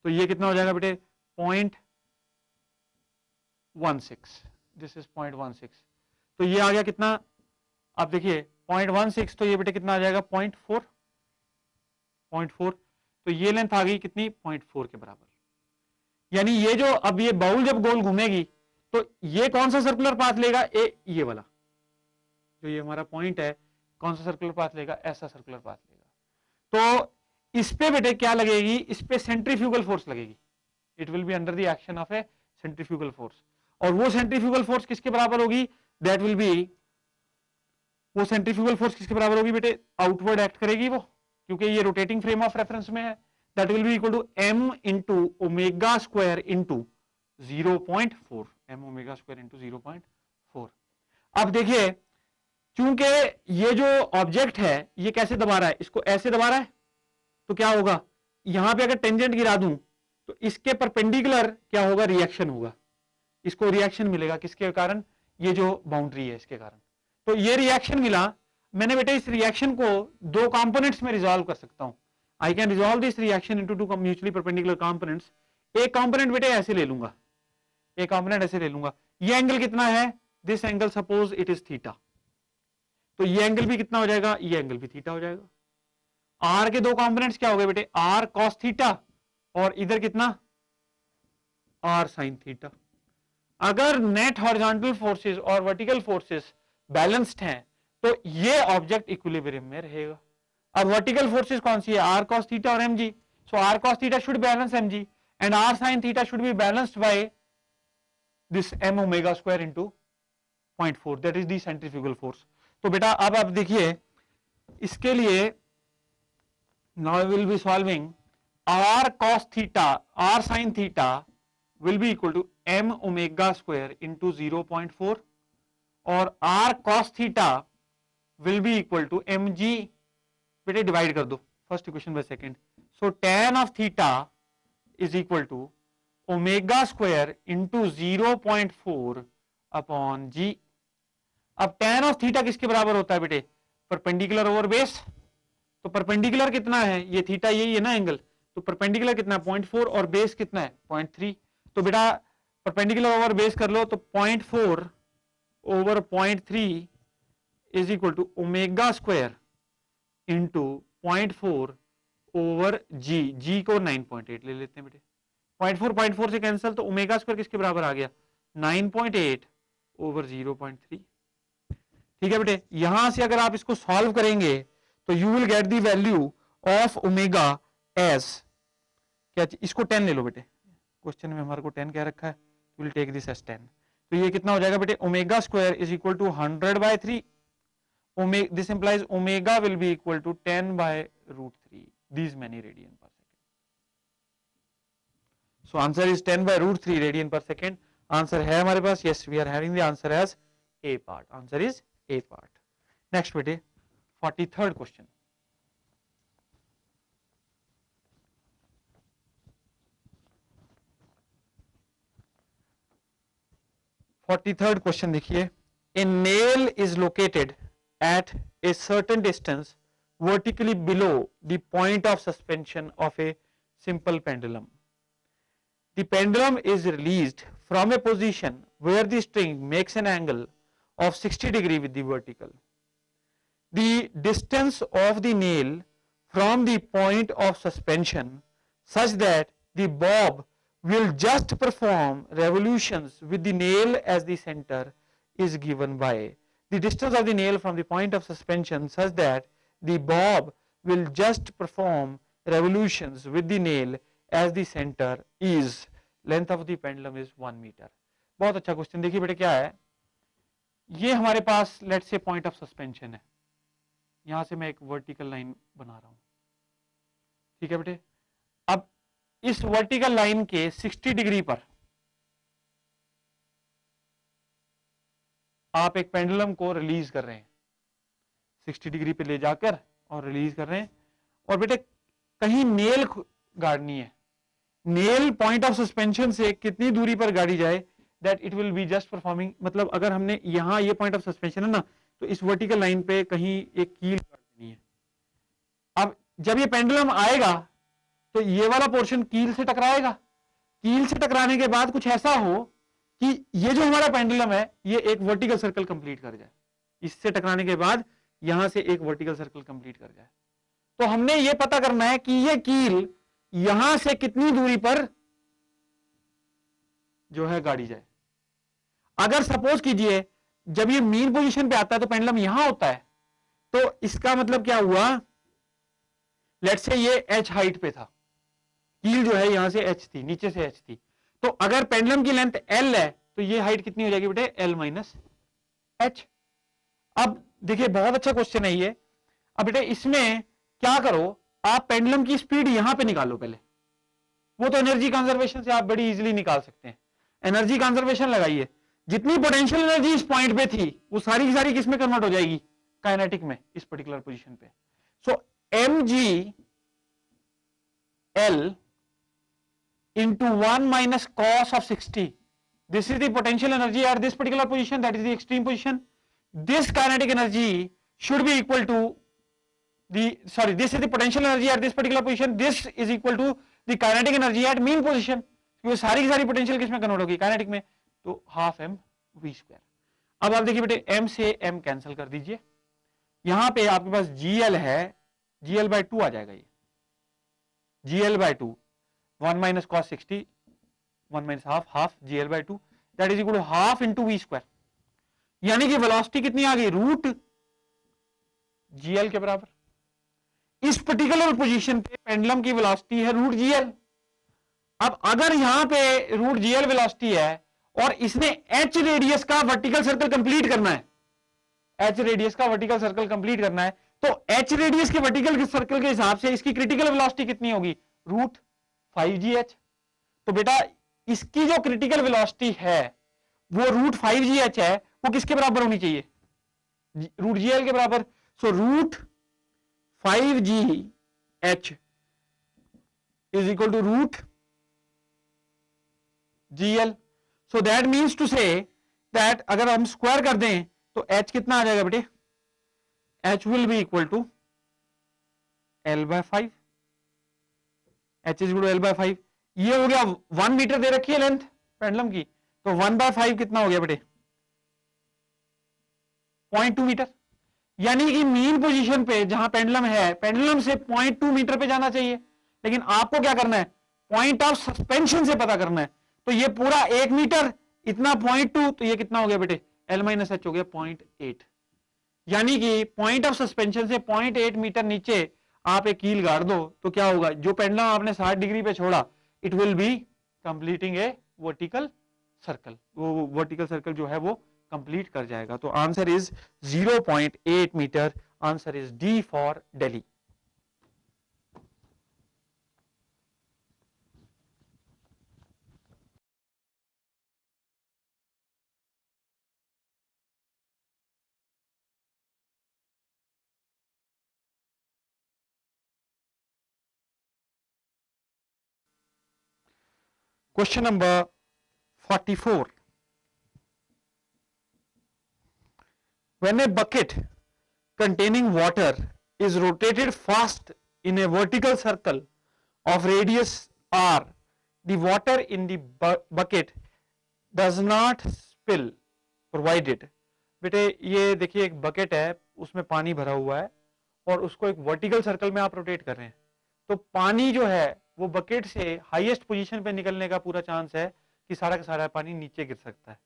तो ये कितना हो जाएगा बेटे 0.16, दिस इज 0.16। तो ये आ गया कितना, आप देखिए 0.16, तो ये बेटे कितना आ जाएगा 0.4, तो ये लेंथ आ गई कितनी 0.4 के बराबर। यानी ये जो अब ये बाउल जब गोल घूमेगी तो ये कौन सा सर्कुलर पाथ लेगा, ये वाला जो ये हमारा पॉइंट है कौन सा सर्कुलर पाथ लेगा, ऐसा सर्कुलर पाथ लेगा। तो इस पे बेटे क्या लगेगी, इस पे सेंट्रीफ्यूगल फोर्स लगेगी, it will be under the action of A centrifugal force. और वो सेंट्रीफ्यूगल फोर्स किसके बराबर होगी, दैट विल बी, वो सेंट्रीफ्यूगल फोर्स किसके बराबर होगी बेटे, आउटवर्ड एक्ट करेगी वो, क्योंकि ये रोटेटिंग फ्रेम ऑफ रेफरेंस में है। That will be equal to m into omega square into 0.4, m omega square into 0.4। अब देखिए चूंकि ये जो ऑब्जेक्ट है ये कैसे दबा रहा है, इसको ऐसे दबा रहा है, तो क्या होगा, यहां पे अगर टेंजेंट गिरा दूं तो इसके परपेंडिकुलर क्या होगा, रिएक्शन होगा, इसको रिएक्शन मिलेगा किसके कारण, ये जो बाउंड्री है इसके कारण। तो ये रिएक्शन मिला, मैंने बेटे इस रिएक्शन को दो कंपोनेंट्स में रिजॉल्व कर सकता हूं। I can resolve this reaction into two mutually perpendicular components. एक कंपोनेंट बेटे ऐसे ले लूंगा, एक कंपोनेंट ऐसे ले लूंगा, ये एंगल कितना है, this angle suppose it is theta, तो ये एंगल भी कितना हो जाएगा, ये एंगल भी थीटा हो जाएगा। आर के दो कंपोनेंट्स क्या हो गए बेटे, आर कॉस थीटा और इधर कितना आर साइन थीटा। अगर नेट हॉरिजॉन्टल फोर्सेस और वर्टिकल फोर्सेस बैलेंस्ड हैं तो ये ऑब्जेक्ट इक्विलिब्रियम में रहेगा। अब वर्टिकल फोर्सेस कौन सी है, आर कॉस थीटा और mg, so R cos theta should balance mg and R sine theta should be balanced by this m omega square into 0.4, that is the centrifugal force. तो बेटा अब आप देखिए इसके लिए now will be solving r cos theta, r sin theta will be equal to m omega square into 0.4 और r cos theta will be equal to mg, बेटे divide कर दो first equation by second, so tan of theta is equal to omega square into 0.4 upon g। अब tan of theta किसके बराबर होता है बेटे, परपेंडिकुलर ओवर बेस, तो परपेंडिकुलर कितना है, ये थीटा यही है ना एंगल, तो परपेंडिकुलर कितना है 0.4 और बेस कितना है 0.3, तो बेटा परपेंडिकुलर ओवर बेस कर लो तो 0.4 over 0.3 is equal to omega square into 0.4 over g, g को 9.8 ले लेते हैं बेटे, 0.4 से कैंसिल, तो ओमेगा स्क्वायर किसके बराबर आ गया 9.8 ओवर 0.3। ठीक है बेटे, यहां से अगर आप इसको सॉल्व करेंगे तो you will get the value of omega as क्या, इसको 10 ले लो बेटे, क्वेश्चन में हमारे को 10 क्या रखा है, विल टेक दिस एज 10। तो ये कितना हो जाएगा बेटे, omega square is equal to 100/3. This implies omega will be equal to 10/√3, these many radian per second. So answer is 10/√3 radian per second. Answer है हमारे पास, yes, we are having the answer as A part. Answer is A part. Next बेटे 43rd question. (43rd question) देखिए, a nail is located at a certain distance vertically below the point of suspension of a simple pendulum. The pendulum is released from a position where the string makes an angle of 60 degrees with the vertical. The distance of the nail from the point of suspension such that the bob will just perform revolutions with the nail as the center is given by the distance of the nail from the point of suspension such that the bob will just perform revolutions with the nail as the center is length of the pendulum is 1 meter. बहुत अच्छा question. देखिए बेटे क्या है, ये हमारे पास late से point of suspension है, यहां से मैं एक वर्टिकल लाइन बना रहा हूं, ठीक है बेटे. अब इस वर्टिकल लाइन के 60 डिग्री पर आप एक पेंडुलम को रिलीज कर रहे हैं, 60 डिग्री पे ले जाकर और रिलीज कर रहे हैं. और बेटे कहीं नेल गाड़नी है, नेल पॉइंट ऑफ सस्पेंशन से कितनी दूरी पर गाड़ी जाए that it will be just performing. मतलब अगर हमने यहां ये पॉइंट ऑफ सस्पेंशन है ना, तो इस वर्टिकल लाइन पे कहीं एक कील गाड़ देनी है. अब जब ये पेंडुलम आएगा तो ये वाला पोर्शन कील से टकराएगा, कील से टकराने के बाद कुछ ऐसा हो कि ये जो हमारा पेंडुलम है ये एक वर्टिकल सर्कल कंप्लीट कर जाए, इससे टकराने के बाद यहां से एक वर्टिकल सर्कल कंप्लीट कर जाए. तो हमने ये पता करना है कि ये कील यहां से कितनी दूरी पर जो है गाड़ी जाए. अगर सपोज कीजिए जब ये मीन पोजीशन पे आता है तो पेंडुलम यहां होता है, तो इसका मतलब क्या हुआ, लेट्स से ये h हाइट पे था, कील जो है यहां से h थी, नीचे से h थी, तो अगर पेंडुलम की लेंथ l है तो ये हाइट कितनी हो जाएगी बेटे, l माइनस h. अब देखिए बहुत अच्छा क्वेश्चन है ये. अब बेटे इसमें क्या करो, आप पेंडुलम की स्पीड यहां पे निकालो पहले, वो तो एनर्जी कंजर्वेशन से आप बड़ी इजीली निकाल सकते हैं. एनर्जी कंजर्वेशन लगाइए, जितनी पोटेंशियल एनर्जी इस पॉइंट पे थी वो सारी की सारी किसमें कन्वर्ट हो जाएगी, काइनेटिक में, इस पर्टिकुलर पोजीशन पे. सो mg L into 1 minus cos of 60. This is the potential energy at this particular position, that is the extreme position. This kinetic energy should be equal to this is the potential energy at this particular position. This is equal to the kinetic energy at mean position. क्योंकि सारी की सारी potential किसमें convert होगी, kinetic में, तो half m v square. अब आप देखिए बेटे m से m कैंसिल कर दीजिए, यहां पे आपके पास gl है, gl/2 आ जाएगा, ये gl/2 1 minus cos 60 1 minus half gl/2 that is equal to half into v square. यानी कि वेलोसिटी कितनी आ गई, रूट gl के बराबर. इस पर्टिकुलर पोजीशन पे पेंडुलम की वेलोसिटी है रूट gl. अब अगर यहां पे रूट gl वेलोसिटी है और इसने h रेडियस का वर्टिकल सर्कल कंप्लीट करना है, h रेडियस का वर्टिकल सर्कल कंप्लीट करना है, तो h रेडियस के वर्टिकल सर्कल के हिसाब से इसकी क्रिटिकल वेलोसिटी कितनी होगी, रूट 5gh. तो बेटा इसकी जो क्रिटिकल वेलोसिटी है वो रूट 5gh है, वो किसके बराबर होनी चाहिए, रूट gl के बराबर. So root 5gh is equal to root gl. So that means to say that अगर हम स्क्वायर कर दें तो h कितना आ जाएगा बेटे, h will be equal to l/5. h is equal to l/5. ये हो गया 1 मीटर दे रखी है लेंथ पेंडुलम की, तो 1/5 कितना हो गया बेटे, 0.2 मीटर. यानी कि मीन पोजीशन पे जहां पेंडुलम है, पेंडुलम से 0.2 मीटर पे जाना चाहिए, लेकिन आपको क्या करना है, पॉइंट ऑफ सस्पेंशन से पता करना है. तो ये पूरा 1 मीटर, इतना 0.2, तो ये कितना हो गया बेटे, l-h हो गया 0.8. यानी कि पॉइंट ऑफ सस्पेंशन से 0.8 मीटर नीचे आप एक कील गाड़ दो तो क्या होगा, जो पेंडुलम आपने 60 डिग्री पे छोड़ा, it will be completing a vertical circle, वो वर्टिकल सर्कल जो है वो कंप्लीट कर जाएगा। तो answer is 0.8 metre, answer is D for Delhi. Question number 44. When a bucket containing water is rotated fast in a vertical circle of radius r, the water in the bucket does not spill provided. बेटे ये देखिए एक bucket है, उसमें पानी भरा हुआ है और उसको एक वर्टिकल सर्कल में आप रोटेट कर रहे हैं, तो पानी जो है वो बकेट से हाईएस्ट पोजीशन पे निकलने का पूरा चांस है कि सारा का सारा पानी नीचे गिर सकता है।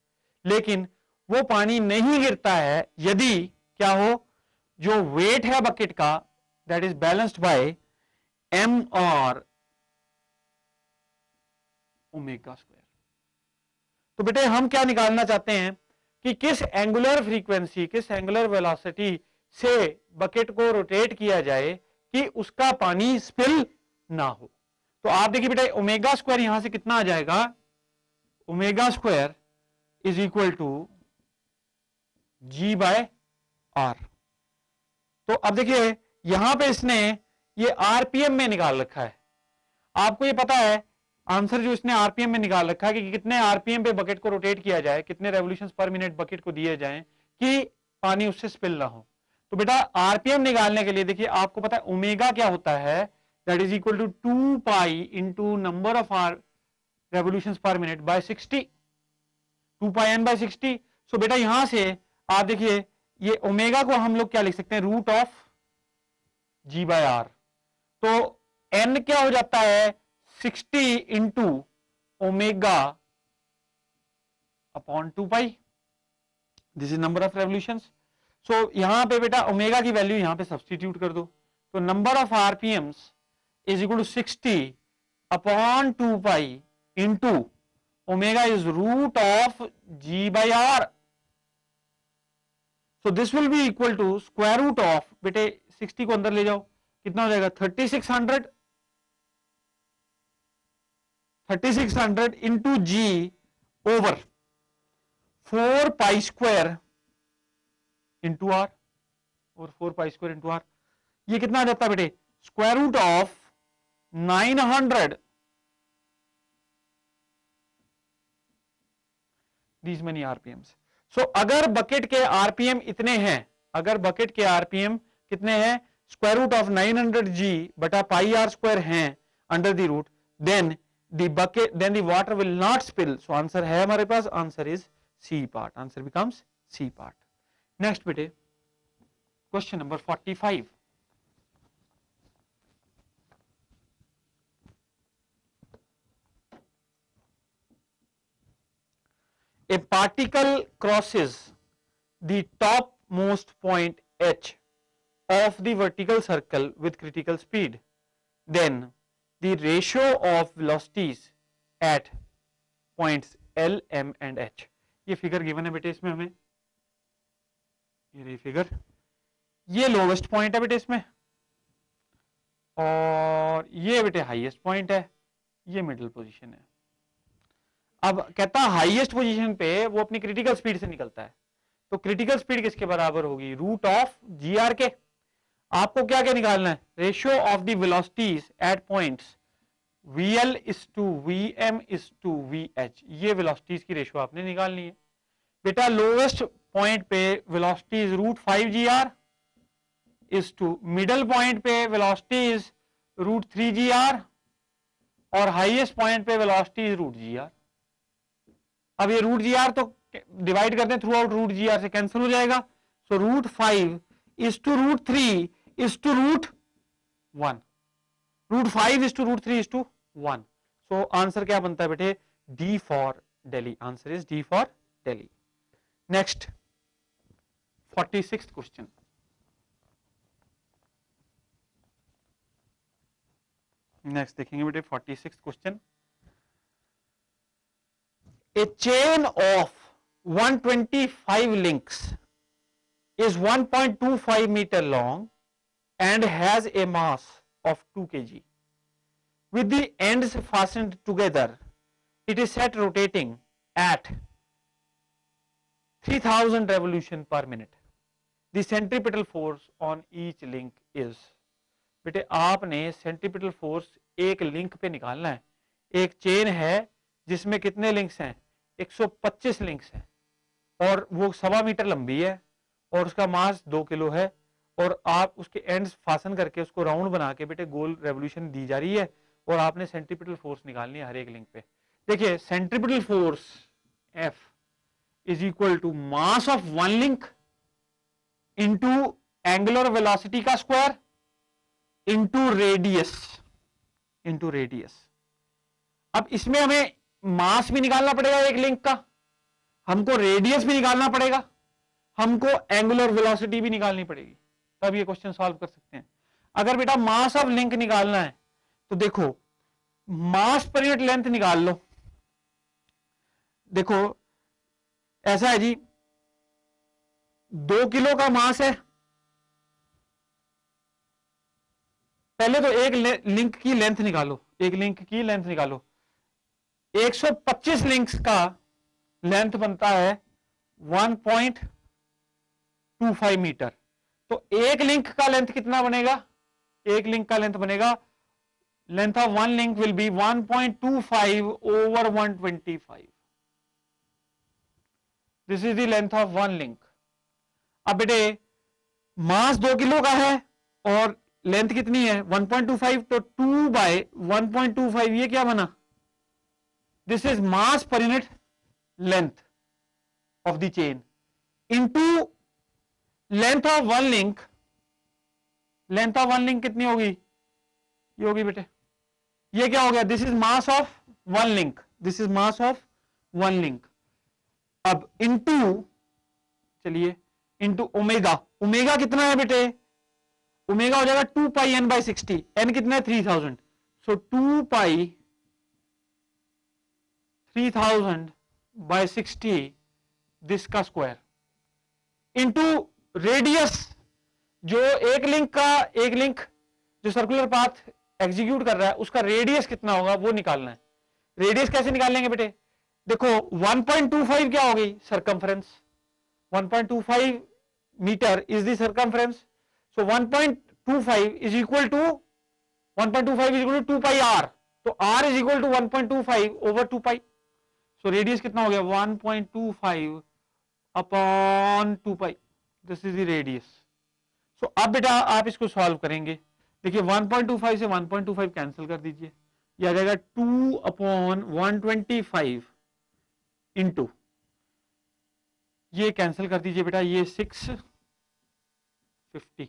लेकिन वो पानी नहीं गिरता है यदि क्या हो, जो वेट है बकेट का that is balanced by M और ओमेगा स्क्वायर। तो बेटे हम क्या निकालना चाहते हैं कि किस एंगुलर फ्रीक्वेंसी, किस एंगुलर वेलोसिटी से बकेट को रोटेट किया जाए कि उसका पानी स्पिल ना हो। तो आप देखिए बेटा ओमेगा स्क्वायर यहां से कितना आ जाएगा, omega square is equal to G by R. तो अब देखिए यहां पे इसने ये आरपीएम में निकाल रखा है, आपको ये पता है आंसर जो इसने आरपीएम में निकाल रखा है कि कितने आरपीएम पे बकेट को रोटेट किया जाए, कितने रेवोल्यूशंस पर मिनट बकेट को दिए जाएं कि पानी उससे स्पिल ना हो। तो बेटा आरपीएम निकालने के लिए देखिए आपको पता है ओमेगा क्या होता है, that is equal to 2 pi into number of R revolutions per minute by 60, 2 pi N by 60। So बेटा यहां से आप देखिए ये ओमेगा को हम लोग क्या लिख सकते हैं, root of g by R. तो एन क्या हो जाता है 60 into omega upon 2 pi, this is number of revolutions. So यहां पे बेटा ओमेगा की वैल्यू यहां पे सब्सटीट्यूट कर दो, तो number of RPMs is equal to 60 upon 2 pi into omega is root of g by R. So this will be equal to square root of, बेटे 60 को अंदर ले जाओ, कितना हो जाएगा 3600, 3600 into G over 4 pi square into R, और 4 pi square into are, ये कितना आ जाता है बेटे square root of 900 these many RPMs. So अगर बकेट के आरपीएम इतने हैं, अगर बकेट के आरपीएम कितने हैं स्क्वायर रूट ऑफ 900 जी बटा पाई आर स्क्वायर हैं under the root, then the bucket, then the water will not spill. So answer है हमारे पास, answer is C part, answer becomes C part. Next बेटे question number 45। A particle crosses the topmost point H of the vertical circle with critical speed, then the ratio of velocities at points L, M and H। ये figure given है बेटे इसमें हमें, ये रही figure, ये lowest point है बेटे इसमें और ये बेटे हाईएस्ट पॉइंट है, ये मिडिल पोजीशन है। अब कहता है हाईएस्ट पोजीशन पे वो अपनी क्रिटिकल स्पीड से निकलता है, तो क्रिटिकल स्पीड किसके बराबर होगी, रूट ऑफ जी आर के। आपको क्या क्या निकालना है, ratio of the velocities at points VL is to VM is to VH, ये वेलोसिटीज की रेशियो आपने निकालनी है। बेटा लोवेस्ट पॉइंट पे velocity is root 5GR is to middle point पे वेलोसिटी इज रूट 3GR और हाईएस्ट पॉइंट पे वेलोसिटी इज रूट GR। अब ये रूट GR तो डिवाइड करते हैं थ्रू आउट, रूट GR से कैंसिल हो जाएगा, so root 5 is to root 3 is to root 1, root 5 is to root 3 is to 1। So answer क्या बनता है बेटे, D for Delhi, answer is D for Delhi. Next 46th question. Next देखेंगे बेटे 46th question. A chain of 125 links is 1.25 meter long and has a mass of 2 kg. With the ends fastened together, it is set rotating at 3000 revolution per minute. The centripetal force on each link is. बेटे आपने centripetal force एक link पे निकालना है. एक chain है जिसमें कितने लिंक्स हैं? 125 लिंक्स हैं और वो 1.25 मीटर लंबी है और उसका मास 2 किलो है और आप उसके एंड्स फासन करके उसको राउंड बना के बेटे गोल रेवोल्यूशन दी जा रही है और आपने सेंट्रीपिटल फोर्स निकालनी है हर एक लिंक पे. देखिए centripetal force F is equal to mass of one link into angular velocity का स्क्वायर इंटू रेडियस. अब इसमें हमें मास भी निकालना पड़ेगा एक लिंक का, हमको रेडियस भी निकालना पड़ेगा, हमको एंगुलर वेलोसिटी भी निकालनी पड़ेगी, तब ये क्वेश्चन सॉल्व कर सकते हैं. अगर बेटा मास ऑफ लिंक निकालना है तो देखो मास पर यूनिट लेंथ निकाल लो. देखो ऐसा है जी, 2 किलो का मास है. पहले तो एक लिंक की लेंथ निकालो, एक लिंक की लेंथ निकालो. 125 लिंक्स का लेंथ बनता है 1.25 मीटर. तो एक लिंक का लेंथ कितना बनेगा? एक लिंक का लेंथ बनेगा, length of one link will be 1.25 over 125. This is the length of one link. अब बेटे मास 2 किलो का है और लेंथ कितनी है? 1.25. तो 2 बाय 1.25 ये क्या बना? This is mass per unit length of the chain into length of one link. Length of one link कितनी होगी? ये होगी बेटे, ये क्या हो गया? This is mass of one link, this is mass of one link. अब इनटू, चलिए इनटू ओमेगा. ओमेगा कितना है बेटे? ओमेगा हो जाएगा 2 पाई n बाई 60. n कितना है? 3000. सो 2 पाई 3000 बाई 60 दिस का स्क्वायर इनटू रेडियस. जो एक लिंक जो सर्कुलर पाथ एग्जीक्यूट कर रहा है उसका रेडियस कितना होगा वो निकालना है. रेडियस कैसे निकालेंगे बेटे? देखो 1.25 क्या हो गई? Circumference. 1.25 metre is the circumference. So 1.25 is equal to 2 pi r. तो r is equal to 1.25 over 2 pi. So radius कितना हो गया? 1.25 upon 2 pi. This is the radius. So अब बेटा आप इसको सॉल्व करेंगे. देखिए 1.25 से 1.25 कैंसिल कर दीजिए, ये आ जाएगा 2 upon 125 इंटू, ये कैंसिल कर दीजिए बेटा, ये 650.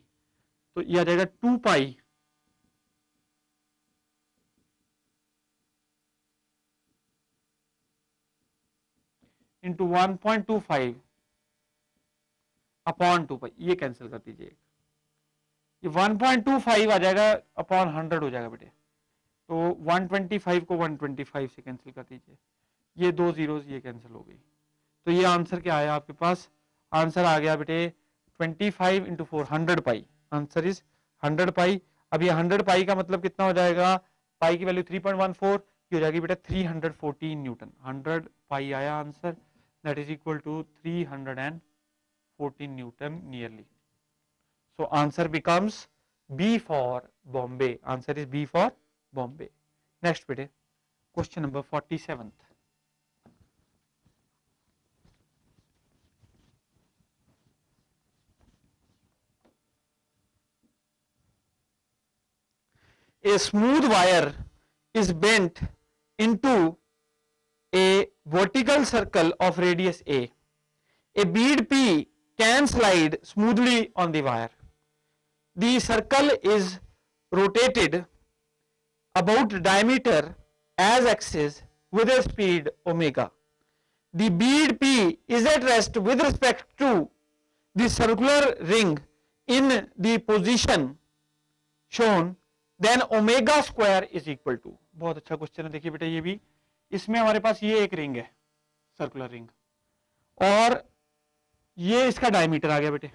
तो यह आ जाएगा 2 पाई इंटू 1.25 अपॉन 2 पाई. ये कैंसिल कर दीजिए, ये 1.25 आ जाएगा अपॉन 100 हो जाएगा बेटे. तो 125 को 125 से कैंसिल कर दीजिए, ये 2 जीरोस ये कैंसिल हो गई. तो ये आंसर क्या आया आपके पास? आंसर आ गया बेटे 25 इंटू 4 100 पाई. आंसर इज 100 पाई. अब ये 100 पाई का मतलब कितना हो जाएगा? पाई की वैल्यू 3.14 की हो जाएगी बेटा 314 न्यूटन. 100 पाई आया answer, that is equal to 314 newton nearly. So answer becomes B for Bombay. Answer is B for Bombay. Next बेटे question number 47. A smooth wire is bent into a vertical circle of radius A. A bead P can slide smoothly on the wire. The circle is rotated about diameter as axis with a speed omega. The bead P is at rest with respect to the circular ring in the position shown. देन omega square is equal to. बहुत अच्छा question है. देखिए बेटा ये भी, इसमें हमारे पास ये एक रिंग है, सर्कुलर रिंग, और ये इसका डायमीटर आ गया बेटे,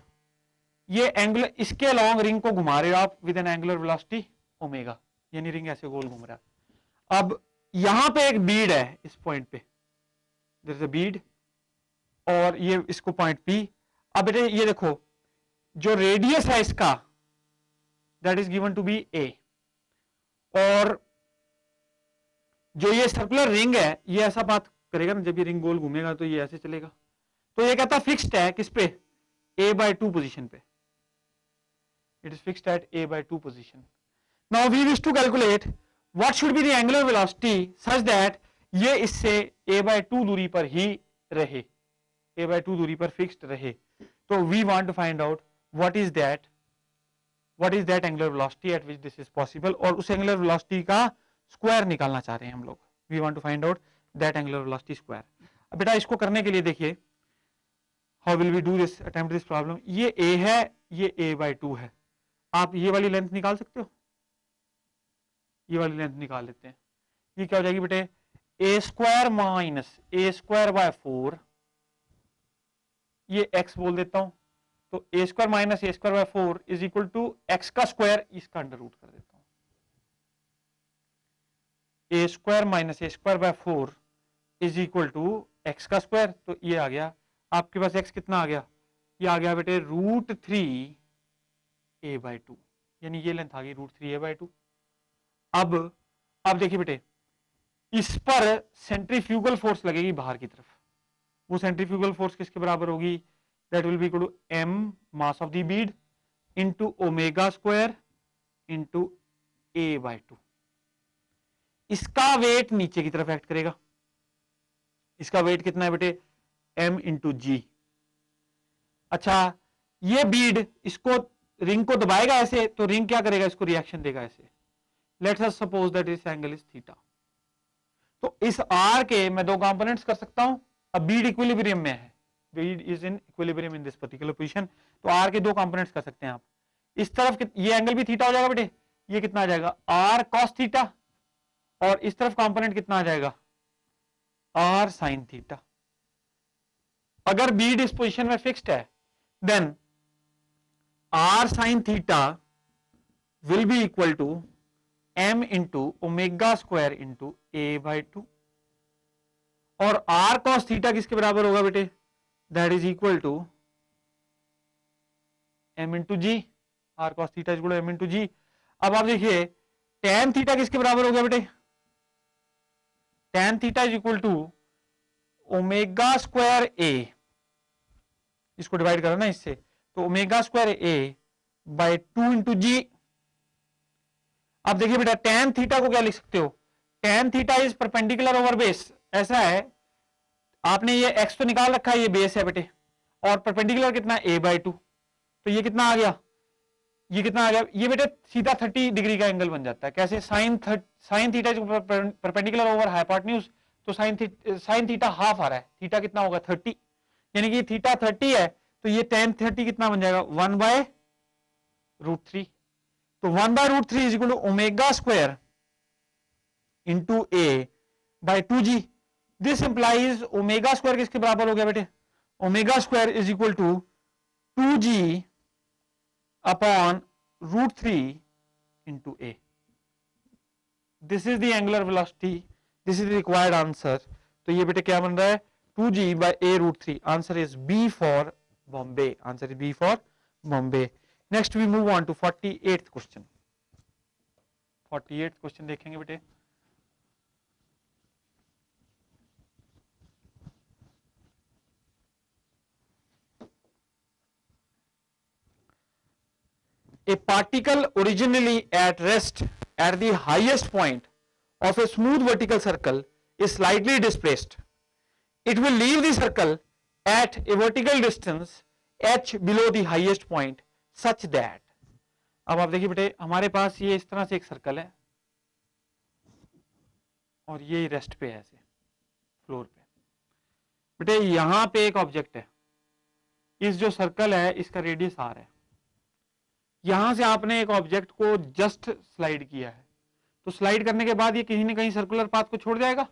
ये एंगुलर, इसके अलोंग रिंग को घुमा रहे हो आप with N angular velocity omega, यानी रिंग ऐसे गोल घूम रहा है। अब यहां पे एक बीड है, इस पॉइंट पे देयर इज अ बीड, और ये इसको पॉइंट पी। अब बेटे ये देखो, जो रेडियस है इसका that is given to be A, और जो ये सर्कुलर रिंग है ये ऐसा बात करेगा ना, जब ये रिंग गोल घूमेगा तो ये ऐसे चलेगा, तो ये कहता फिक्स्ड है किस पे, a/2 पोजीशन पे, it is fixed at a/2 position. Now we wish to calculate what should be the angular velocity such that ये इससे a/2 दूरी पर ही रहे, a/2 दूरी पर फिक्स्ड रहे। तो we want to find out what is that angular velocity at which this is possible, और उस एंगुलर वेलोसिटी का स्क्वायर निकालना चाह रहे हैं हम लोग। We want to find out that angular velocity square. अब बेटा इसको करने के लिए देखिए, how will we do this, attempt this problem. ये a है, ये a/2 है, आप ये वाली लेंथ निकाल सकते हो, ये वाली लेंथ निकाल लेते हैं। ये क्या हो जाएगी बेटे, a² माइनस a² / 4, ये x बोल देता हूं, तो a² minus a² / 4 is equal to x का स्क्वायर, इसका अंडर रूट कर देता हूं, a² minus a² / 4 is equal to x का स्क्वायर। तो ये आ गया आपके पास, x कितना आ गया, ये आ गया बेटे √3 a/2, यानी ये लेंथ आ गई √3 a/2। अब देखिए बेटे, इस पर सेंट्रीफ्यूगल फोर्स लगेगी बाहर की तरफ, वो सेंट्रीफ्यूगल फोर्स किसके बराबर होगी, that will be equal to m mass of the bead into omega square into a/2। इसका वेट नीचे की तरफ एक्ट करेगा, इसका वेट कितना है बेटे, m इंटू जी। अच्छा, ये बीड इसको रिंग को दबाएगा ऐसे, तो रिंग क्या करेगा, इसको रिएक्शन देगा ऐसे। Let's us suppose that this angle is theta. तो इस आर के मैं दो कंपोनेंट्स कर सकता हूं। अब बीड इक्विलिब्रियम में है, Beed is in equilibrium in this particular position, तो आर के दो कंपोनेंट्स कर सकते हैं आप। इस तरफ ये एंगल भी थीटा हो जाएगा बेटे, ये कितना आ जाएगा, आर कॉस थीटा, और इस तरफ कंपोनेंट कितना आ जाएगा, आर साइन थीटा। अगर बीड इस पोजीशन में फिक्स्ड है, then R sine theta will be equal to m into omega square into a/2, और r cos थीटा किसके बराबर होगा बेटे, that is equal to m into g, r cos theta is equal to m into g. अब आप देखिए tan theta किसके बराबर हो गया बेटे, tan theta is equal to omega square a, इसको डिवाइड करो ना इससे, तो omega square a/2 into g. अब देखिए बेटा, tan थीटा को क्या लिख सकते हो, tan theta is perpendicular over base. ऐसा है, आपने ये x तो निकाल रखा है, ये बेस है बेटे, और परपेंडिकुलर कितना a/2, तो ये कितना आ गया, ये कितना आ गया, ये बेटे सीधा 30 डिग्री का एंगल बन जाता है। कैसे, sine theta is perpendicular over hypotenuse, तो साइन थीटा हाफ आ रहा है, थीटा कितना होगा 30, यानी कि थीटा 30 है, तो ये tan 30 कितना बन जाएगा 1/√3। तो 1/√3 is equal to omega square into a/2g। This implies omega square किसके बराबर हो गया बेटे, omega square is equal to 2g upon √3 into a। This is the angular velocity, this is the required answer. तो ये बेटे क्या बन रहा है, 2g/a√3। Answer is B for Bombay, answer is B for Bombay. Next we move on to 48th question. 48th question देखेंगे बेटे। A particle originally at rest at the highest point of a smooth vertical circle is slightly displaced. It will leave the circle at a vertical distance h below the highest point such that। अब आप देखिए बेटे, हमारे पास ये इस तरह से एक सर्कल है, और ये रेस्ट पे है ऐसे फ्लोर पे। बेटे यहां पे एक ऑब्जेक्ट है, इस जो सर्कल है इसका रेडियस r है, यहां से आपने एक ऑब्जेक्ट को जस्ट स्लाइड किया है, तो स्लाइड करने के बाद ये कहीं ना कहीं सर्कुलर पाथ को छोड़ जाएगा।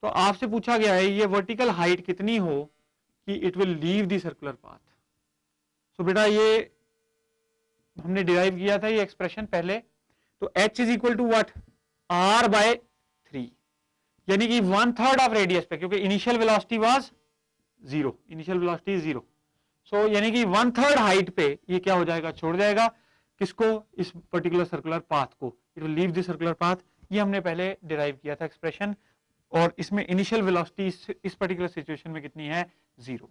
तो आपसे पूछा गया है ये वर्टिकल हाइट कितनी हो कि it will leave the circular path. So बेटा ये हमने डिराइव किया था ये एक्सप्रेशन पहले, तो h is equal to what, r by 3, यानी कि 1/3 ऑफ रेडियस पे, क्योंकि initial velocity was 0, initial velocity is 0, so यानी कि 1/3 हाइट पे ये क्या हो जाएगा, छोड़ जाएगा किसको, इस पर्टिकुलर सर्कुलर पाथ को, it will leave the circular path. ये हमने पहले डिराइव किया था एक्सप्रेशन, और इसमें इनिशियल वेलोसिटी इस पर्टिकुलर सिचुएशन में कितनी है, 0।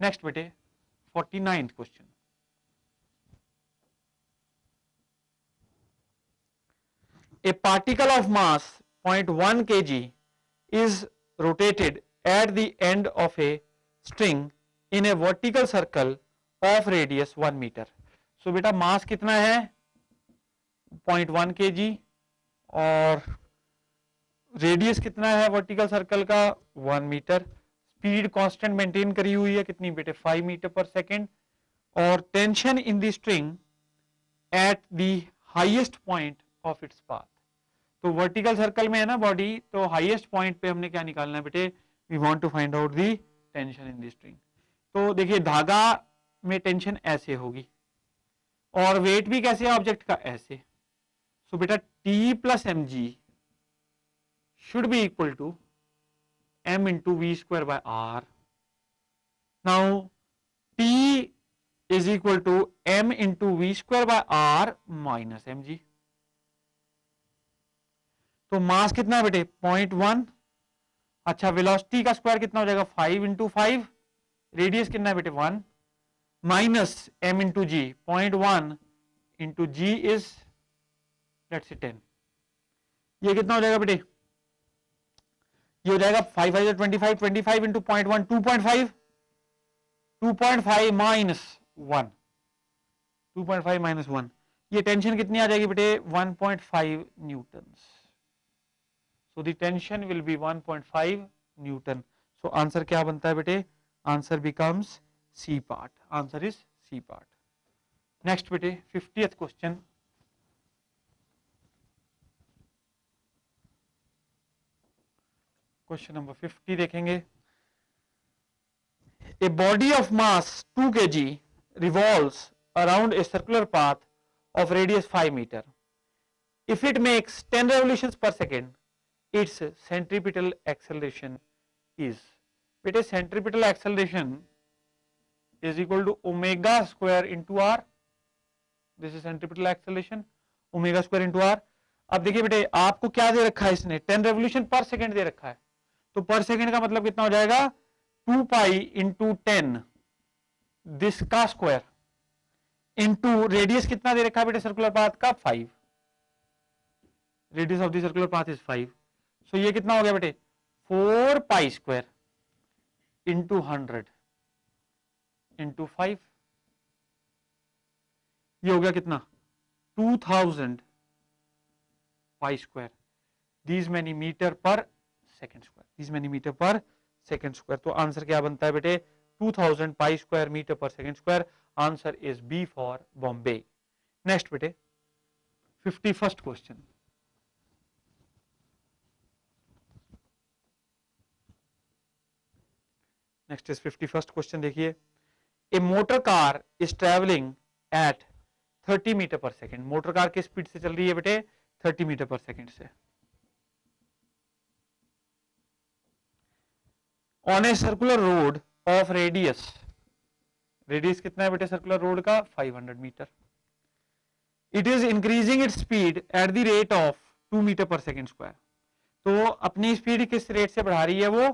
नेक्स्ट बेटे 49th question, a particle of mass 0.1 kg is rotated at the end of a string in a vertical circle of radius 1 meter. So बेटा मास कितना है 0.1 kg और रेडियस कितना है वर्टिकल सर्कल का 1 मीटर, स्पीड कांस्टेंट मेंटेन करी हुई है कितनी बेटे 5 मीटर पर सेकेंड, और tension in the string at the highest point of its path. तो वर्टिकल सर्कल में है ना बॉडी, तो हाईएस्ट पॉइंट पे हमने क्या निकालना है बेटे, we want to find out the tension in the string. तो देखिए धागा में टेंशन ऐसे होगी और वेट भी कैसे है ऑब्जेक्ट का, ऐसे। सो बेटा T plus M G should be equal to m into v square by r. Now T is equal to m into v square by r minus mg. तो मास कितना है बेटे 0.1, अच्छा वेलोसिटी का square कितना हो जाएगा 5 इंटू 5, रेडियस कितना है बेटे 1, minus m into G, 0.1 into ji is let's say 10, ये कितना हो जाएगा बेटे, ये हो जाएगा 5 5 25, 25 इंटू 0.1 2.5, 2.5 माइनस 1, 2.5 माइनस 1, ये टेंशन कितनी आ जाएगी बेटे 1.5 Newton. So the tension will be 1.5 Newton. So answer क्या बनता है बेटे, answer becomes C part. Answer is C part. Next बेटे 50th question. Question number 50 देखेंगे। A body of mass 2 kg revolves around a circular path of radius 5 meter. If it makes 10 revolutions per second, its centripetal acceleration is, बेटे centripetal acceleration is equal to omega square into r, this is centripetal acceleration, omega square into r। अब देखिए बेटे आपको क्या दे रखा है इसने, 10 revolution पर सेकंड दे रखा है, तो पर सेकंड का मतलब कितना हो जाएगा 2 पाई इंटू 10 दिस का स्क्वायर इंटू रेडियस कितना दे रखा है बेटे सर्कुलर पाथ का 5, radius of the circular path is 5। सो ये कितना हो गया बेटे 4 पाई स्क्वायर इंटू 100 इंटू 5, ये हो गया कितना 2000 pi square, these many metre per second square, these many metre per second square. तो आंसर क्या बनता है बेटे 2000 pi square metre per second square. Answer is B for Bombay. Next बेटे 51st question. Next is 51st question, देखिए a motor car is travelling at 30 metre per second. Motor car किस speed से चल रही है बेटे 30 मीटर पर सेकेंड से। On a circular road of radius, radius कितना है बेटे सर्कुलर रोड का 500 metre. It is increasing its speed at the rate of 2 metre per second square. तो अपनी स्पीड किस रेट से बढ़ा रही है वो,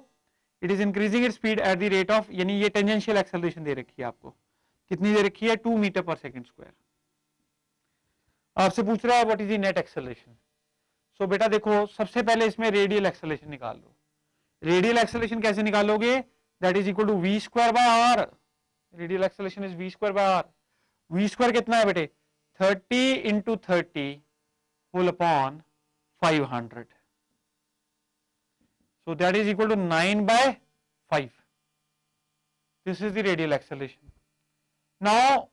it is increasing its speed at the rate of, यानी ये टेंजेंशियल एक्सेलरेशन दे रखी है आपको, कितनी दे रखी है 2 मीटर पर सेकेंड स्क्वायर। आपसे पूछ रहा है what is the net acceleration. So बेटा देखो सबसे पहले इसमें रेडियल एक्सेलरेशन निकाल लो। रेडियल एक्सेलरेशन कैसे निकालोगे, that is equal to V square by R. Radial acceleration is V square by R. V square कितना है बेटे 30 इंटू 30 whole upon 500, so that is equal to 9 by 5. This is the radial acceleration. Now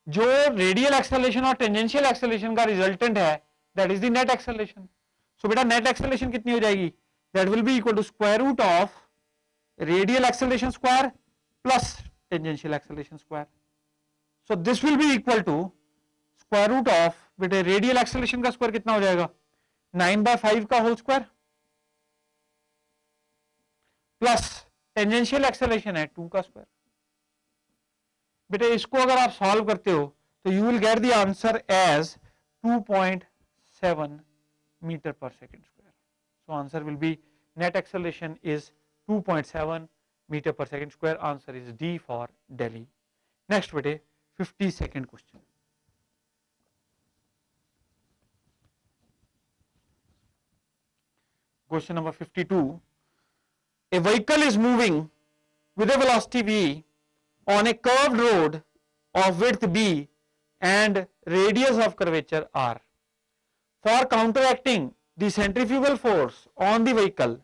जो radial acceleration और tangential acceleration का resultant है that is the net acceleration. So बेटा net acceleration कितनी हो जाएगी that will be equal to square root of radial acceleration square plus tangential acceleration square. So this will be equal to square root of बेटे radial acceleration का square कितना हो जाएगा 9/5 का whole square plus tangential acceleration है 2 का square. बेटे इसको अगर आप सॉल्व करते हो तो you will get the answer as 2.7 metre per second square. So answer will be net acceleration is 2.7 metre per second square. Answer is D for Delhi. Next बेटे 52nd question. Question number 52. A vehicle is moving with a velocity v on a curved road of width b and radius of curvature r. For counteracting the centrifugal force on the vehicle,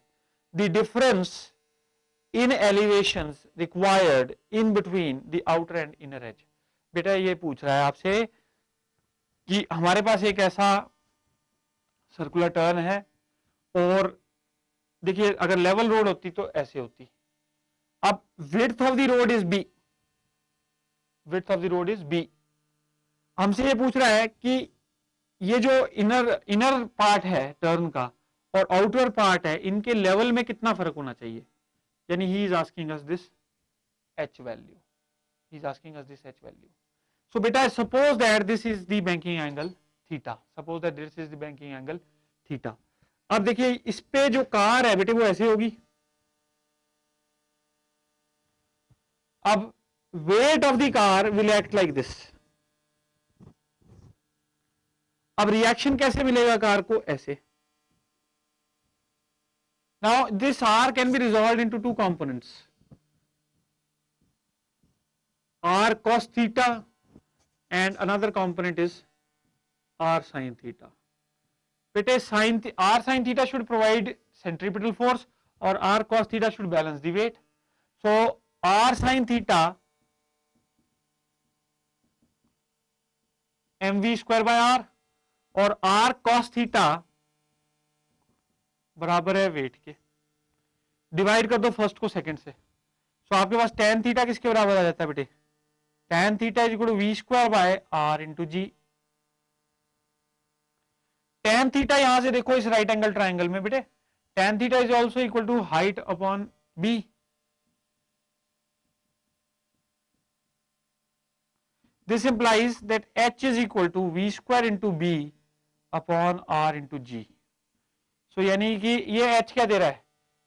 the difference in elevations required in between the outer and inner edge. बेटा ये पूछ रहा है आपसे कि हमारे पास एक ऐसा सर्कुलर टर्न है और देखिए अगर लेवल रोड होती तो ऐसे होती. अब width of the road is B, width of the road is B. हमसे ये पूछ रहा है कि ये जो इनर पार्ट है टर्न का और आउटर पार्ट है इनके लेवल में कितना फर्क होना चाहिए. यानी he is asking us this H value, he is asking us this H value. So बेटा suppose that this is the banking angle theta, suppose that this is the banking angle theta. अब देखिए इस पे जो car है बेटे वो ऐसे होगी. अब weight of the car will act like this. अब रिएक्शन कैसे मिलेगा कार को ऐसे. Now this R can be resolve into two components, R cos theta and another component is R sine theta. बेटे r sin theta should provide centripetal force और r cos theta should balance the weight. So r sin theta mv square by r और r cos theta बराबर है wait के. Divide कर दो first को second से. सो आपके पास tan थीटा किसके बराबर आ जाता है बेटे. tan theta is equal to v square by r into G. tan theta यहां से देखो इस राइट एंगल ट्राइंगल में बेटे tan theta is also equal to height upon b. This implies that h is equal to v square into b upon r into g. सो यानी कि ये h क्या दे रहा है.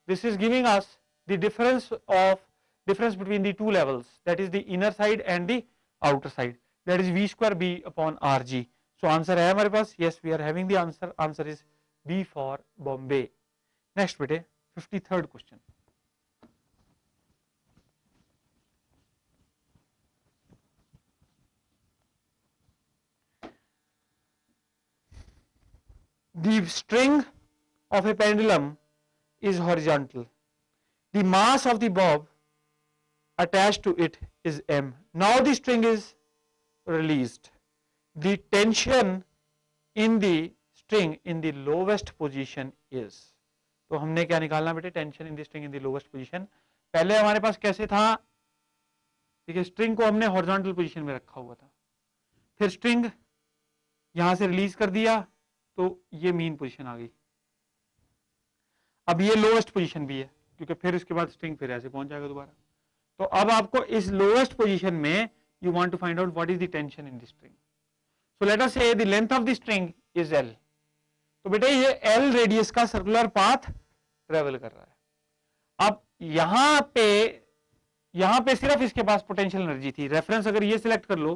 This is giving us the difference between the two levels, that is the inner side and the outer side, that is v square b upon r g. So answer है हमारे पास. Yes, we are having the answer. Answer is B for Bombay. Next बेटे 53rd question. The string of a pendulum is horizontal. The mass of the bob attached to it is m. Now the string is released. The tension in the string in the lowest position is. तो हमने क्या निकालना बेटे. Tension in the string in the lowest position. पहले हमारे पास कैसे था, देखिए स्ट्रिंग को हमने हॉरिजॉन्टल पोजीशन में रखा हुआ था, फिर स्ट्रिंग यहां से रिलीज कर दिया तो ये मीन पोजीशन आ गई. अब ये लोवेस्ट पोजीशन भी है क्योंकि फिर इसके बाद स्ट्रिंग फिर ऐसे पहुंच जाएगा दोबारा. तो अब आपको इस लोवेस्ट पोजीशन में you want to find out what is the tension in the string. So let us say the length of the string is L. तो बेटे ये L रेडियस का सर्कुलर पाथ ट्रेवल कर रहा है. अब यहां पे सिर्फ इसके पास पोटेंशियल एनर्जी थी. रेफरेंस अगर ये सिलेक्ट कर लो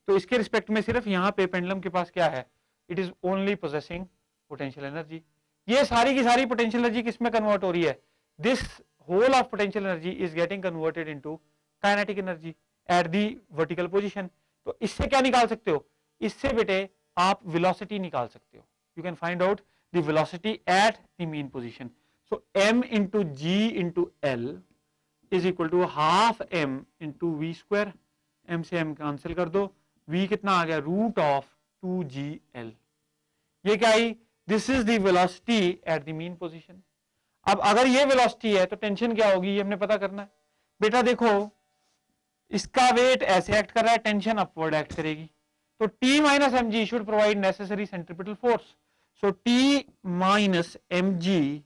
तो इसके रिस्पेक्ट में सिर्फ यहां पे पेंडुलम के पास क्या है, it is only possessing potential energy. ये सारी की सारी पोटेंशियल एनर्जी किस में कन्वर्ट हो रही है. This whole of potential energy is getting converted into kinetic energy at the vertical position. तो इससे क्या निकाल सकते हो, इससे बेटे आप वेलोसिटी निकाल सकते हो. You can find out the velocity at the mean position. So m into G into L is equal to half m into we square. m से m कैंसिल कर दो, v कितना आ गया रूट ऑफ 2gl. ये क्या आई, this is the velocity at the mean position. अब अगर ये वेलोसिटी है तो टेंशन क्या होगी, ये हमने पता करना है। बेटा देखो, इसका वेट ऐसे एक्ट कर रहा है, टेंशन अपवर्ड एक्ट करेगी, तो T minus M G should provide necessary centripetal force, so T minus M G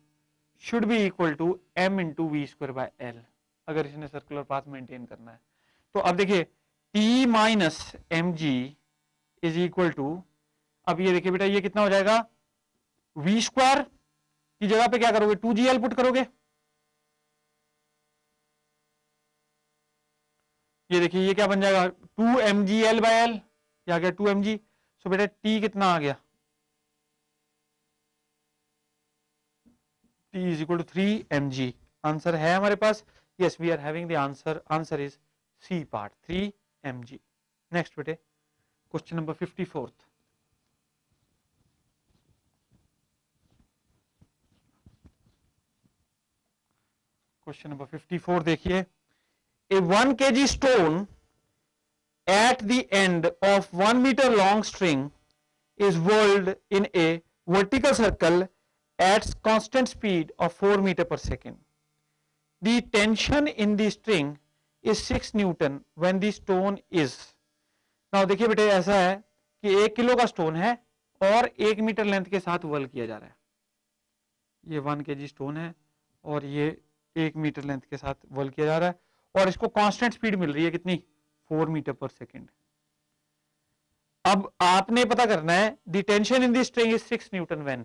should be equal to m into we square by L, अगर इसने सर्कुलर पाथ मेंटेन करना है। तो अब देखिए T minus M G is equal to, अब ये देखिए बेटा ये कितना हो जाएगा, वी स्क्वायर की जगह पे क्या करोगे, 2gl पुट करोगे, ये देखिए ये क्या बन जाएगा 2mgl बाय एल, ये आ गया 2mg। सो बेटा T कितना आ गया, T is equal to 3mg। Answer है हमारे पास, yes we are having the answer, answer is C part 3mg। Next बेटे क्वेश्चन नंबर 54। क्वेश्चन नंबर 54 देखिए, a 1 kg stone at the end of 1 meter long string is whirled in a vertical circle at constant speed of 4 meter per second. The tension in the string is 6 Newton when the stone is. Now देखिए बेटे ऐसा है कि 1 kilo का stone है और 1 metre length के साथ वर्ल किया जा रहा है, ये 1 kg स्टोन है और ये 1 मीटर लेंथ के साथ वर्ल किया जा रहा है, और इसको कांस्टेंट स्पीड मिल रही है कितनी, 4 मीटर पर सेकेंड। अब आपने पता करना है the tension in the string is 6 Newton when,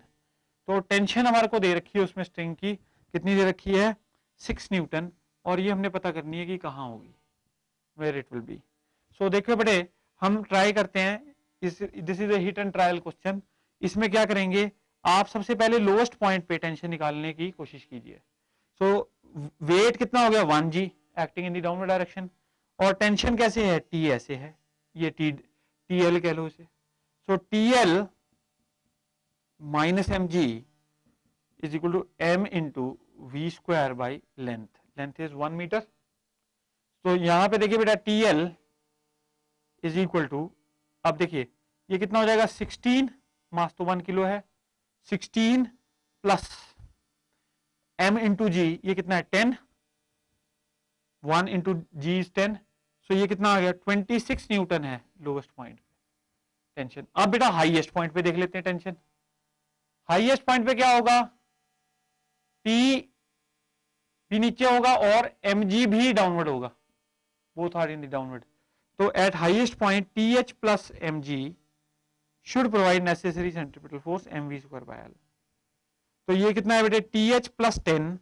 तो टेंशन हमारे को दे रखी है उसमें स्ट्रिंग की कितनी दे रखी है, 6 न्यूटन, और ये हमने पता करनी है कि कहाँ होगी, वेयर इट विल बी। सो देखो बेटे हम ट्राई करते हैं, this is a hit and trial question. इसमें क्या करेंगे, आप सबसे पहले लोएस्ट पॉइंट पे टेंशन निकालने की कोशिश कीजिए। सो वेट कितना हो गया 1g acting in the downward direction, और टेंशन कैसे है, T ऐसे है, ये TL कह लो इसे। So TL minus M G is equal to m into we square by length, length is 1 metre. तो यहां पे देखिए बेटा TL इज इक्वल टू, अब देखिए ये कितना हो जाएगा 16, मास तो 1 किलो है, 16 प्लस m इंटू जी, ये कितना है 10, 1 इंटू जी इज 10, सो ये कितना आ गया 26 न्यूटन है लोवेस्ट पॉइंट पे टेंशन। अब बेटा हाईएस्ट पॉइंट पे देख लेते हैं टेंशन, हाईएस्ट पॉइंट पे क्या होगा, T भी नीचे होगा और mg भी डाउनवर्ड होगा, both are in the downward. तो at highest point TH plus mg should provide necessary centripetal force mv square by L. तो ये कितना है बेटे TH plus 10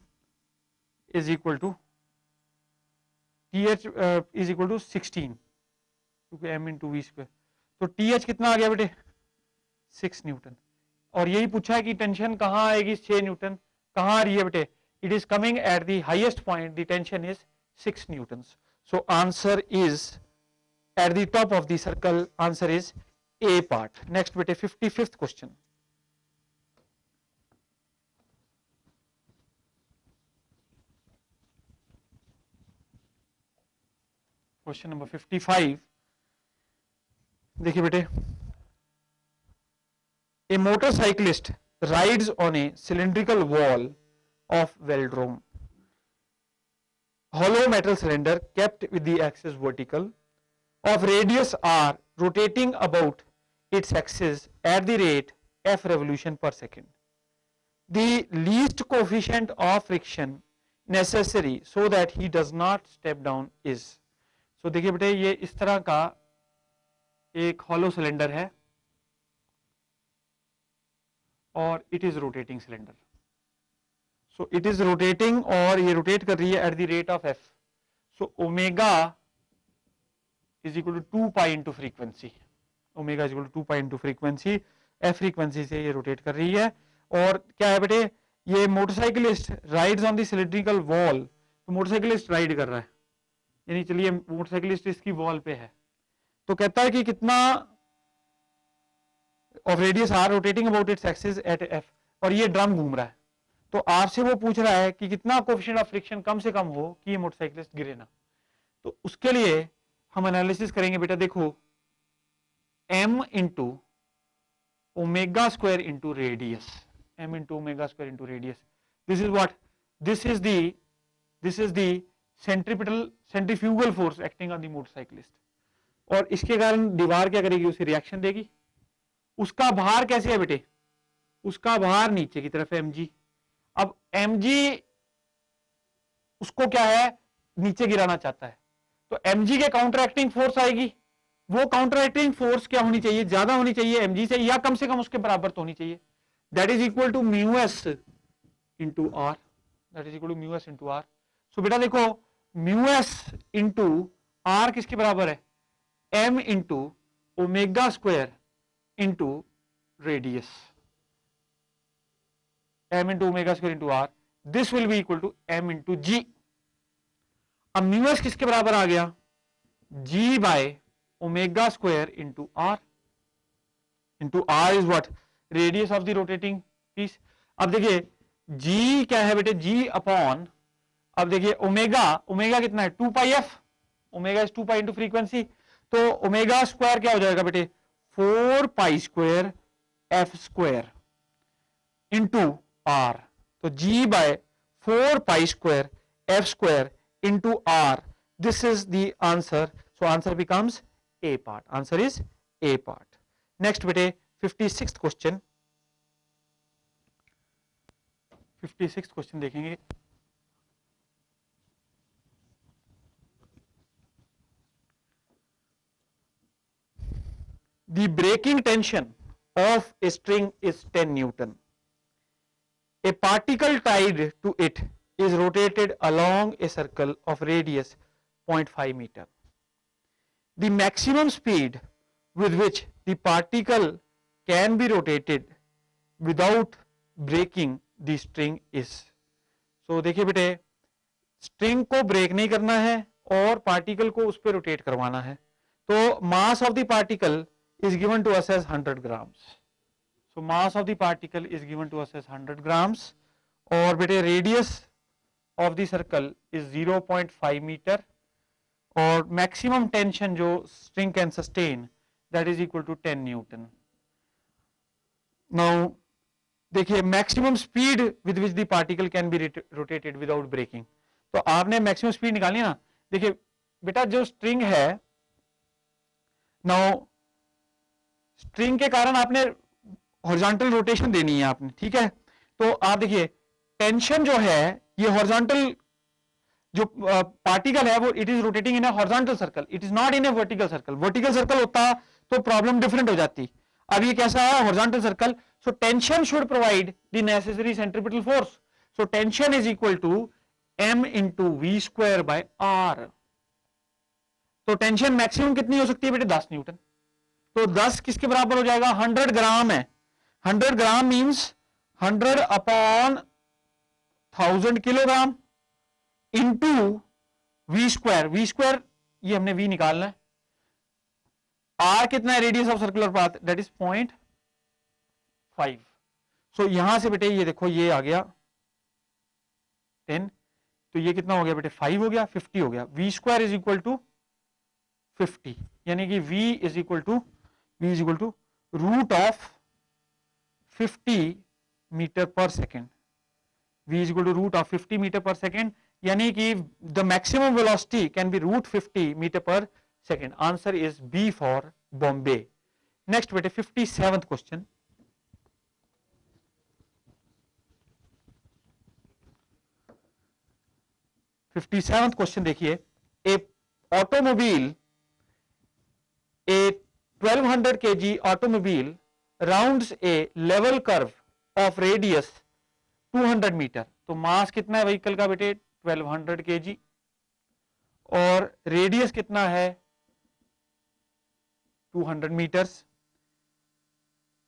is equal to TH is equal to 16 क्योंकि m into we square, तो TH कितना आ गया बेटे 6 न्यूटन, और यही पूछा है कि टेंशन कहाँ आएगी 6 न्यूटन, कहाँ आ रही है बेटे, it is coming at the highest point, the tension is 6 Newton. So answer is at the top of the circle, answer is A part. Next बेटे 55th क्वेश्चन। क्वेश्चन नंबर 55 देखिए बेटे, a motorcyclist rides on a cylindrical wall of velodrome, hollow metal cylinder kept with the axis vertical of radius r rotating about its axis at the rate f revolution per second. The least coefficient of friction necessary so that he does not step down is. So देखिए बेटे ये इस तरह का एक hollow cylinder है और it is rotating cylinder, so it is rotating और ये रोटेट कर रही है at the rate of F, so omega is equal to 2 pi into frequency, omega is equal to 2 pi into frequency, F frequency से ये rotate कर रही है। और क्या है बेटे, ये motorcyclist rides on the cylindrical wall, तो मोटरसाइकिलिस्ट राइड कर रहा है, यानी चलिए मोटरसाइकिलिस्ट इसकी वॉल पे है, तो कहता है कि कितना of radius R rotating about its axis at F, और ये ड्रम घूम रहा है, तो आपसे वो पूछ रहा है कि कितना कोएफिशिएंट ऑफ फ्रिक्शन कम से कम हो कि ये मोटरसाइकिलिस्ट गिरे ना। तो उसके लिए हम एनालिसिस करेंगे बेटा, देखो m into omega square into radius, m into omega square into radius, this is what, this is the centrifugal force acting on the motorcyclist, और इसके कारण दीवार क्या करेगी, उसे रिएक्शन देगी। उसका भार कैसे है बेटे, उसका भार नीचे की तरफ है mg। अब mg उसको क्या है, नीचे गिराना चाहता है, तो mg के काउंटर एक्टिंग फोर्स आएगी। वो काउंटर एक्टिंग फोर्स क्या होनी चाहिए, ज्यादा होनी चाहिए mg से, या कम से कम उसके बराबर तो होनी चाहिए। That is equal to mu S into R, that is equal to mu S into R. So बेटा देखो, म्यू एस इंटू आर किसके बराबर है, m into omega square into radius, m into omega square into R, this will be equal to m into g. अब mu S किसके बराबर आ गया, g by omega square into R is what, radius of the rotating piece. अब देखिए g क्या है बेटे, g अपॉन, अब देखिए ओमेगा कितना है 2 pi F, omega is 2 pi into frequency, तो ओमेगा स्क्वायर क्या हो जाएगा बेटे 4 pi square F square into R, तो g by 4 pi square F square into R, this is the answer. So answer becomes A part, answer is A part. Next बेटे 56th question, 56th question देखेंगे। The breaking tension of a string is 10 Newton. A particle tied to it is rotated along a circle of radius 0.5 meter. The maximum speed with which the particle can be rotated without breaking the string is. So देखिए बेटे, string को break नहीं करना है और particle को उस पर रोटेट करवाना है, तो मास of the particle is given to us as 100 grams. So mass of the particle is given to us as 100 grams, और बेटे radius of the circle is 0.5 meter, और maximum tension जो string can sustain that is equal to 10 Newton. Now देखिए maximum speed with which the particle can be rotated without breaking, तो आपने maximum speed निकाली ना। देखिए बेटा जो string है, now स्ट्रिंग के कारण आपने हॉरिजॉन्टल रोटेशन देनी है आपने, ठीक है। तो आप देखिए टेंशन जो है, ये हॉरिजॉन्टल जो पार्टिकल है वो it is rotating in a horizontal circle, it is not in a vertical circle. Vertical circle होता तो प्रॉब्लम डिफरेंट हो जाती। अब ये कैसा है, horizontal circle, so tension should provide the necessary centripetal force. So tension is equal to m into we square by R. तो tension maximum कितनी हो सकती है बेटे 10 न्यूटन, तो 10 किसके बराबर हो जाएगा, 100 ग्राम है। 100 gram means 100 upon 1000 kilogram into we square, we square ये हमने वी निकालना है। आर कितना है, radius of circular path that is 0.5। So यहां से बेटे ये देखो ये आ गया 10, तो ये कितना हो गया बेटे 5 हो गया, 50 हो गया। V square is equal to 50, यानी कि v is equal to root of 50 metre per second. v is equal to root of 50 metre per second, यानी कि the maximum velocity can be root 50 metre per second. Answer is B for Bombay. Next बेटे 57th question, देखिए, a automobile, a 1200 kg automobile rounds a level curve of radius 200 metre. तो mass कितना है vehicle का बेटे 1200 kg, और radius कितना है 200 meters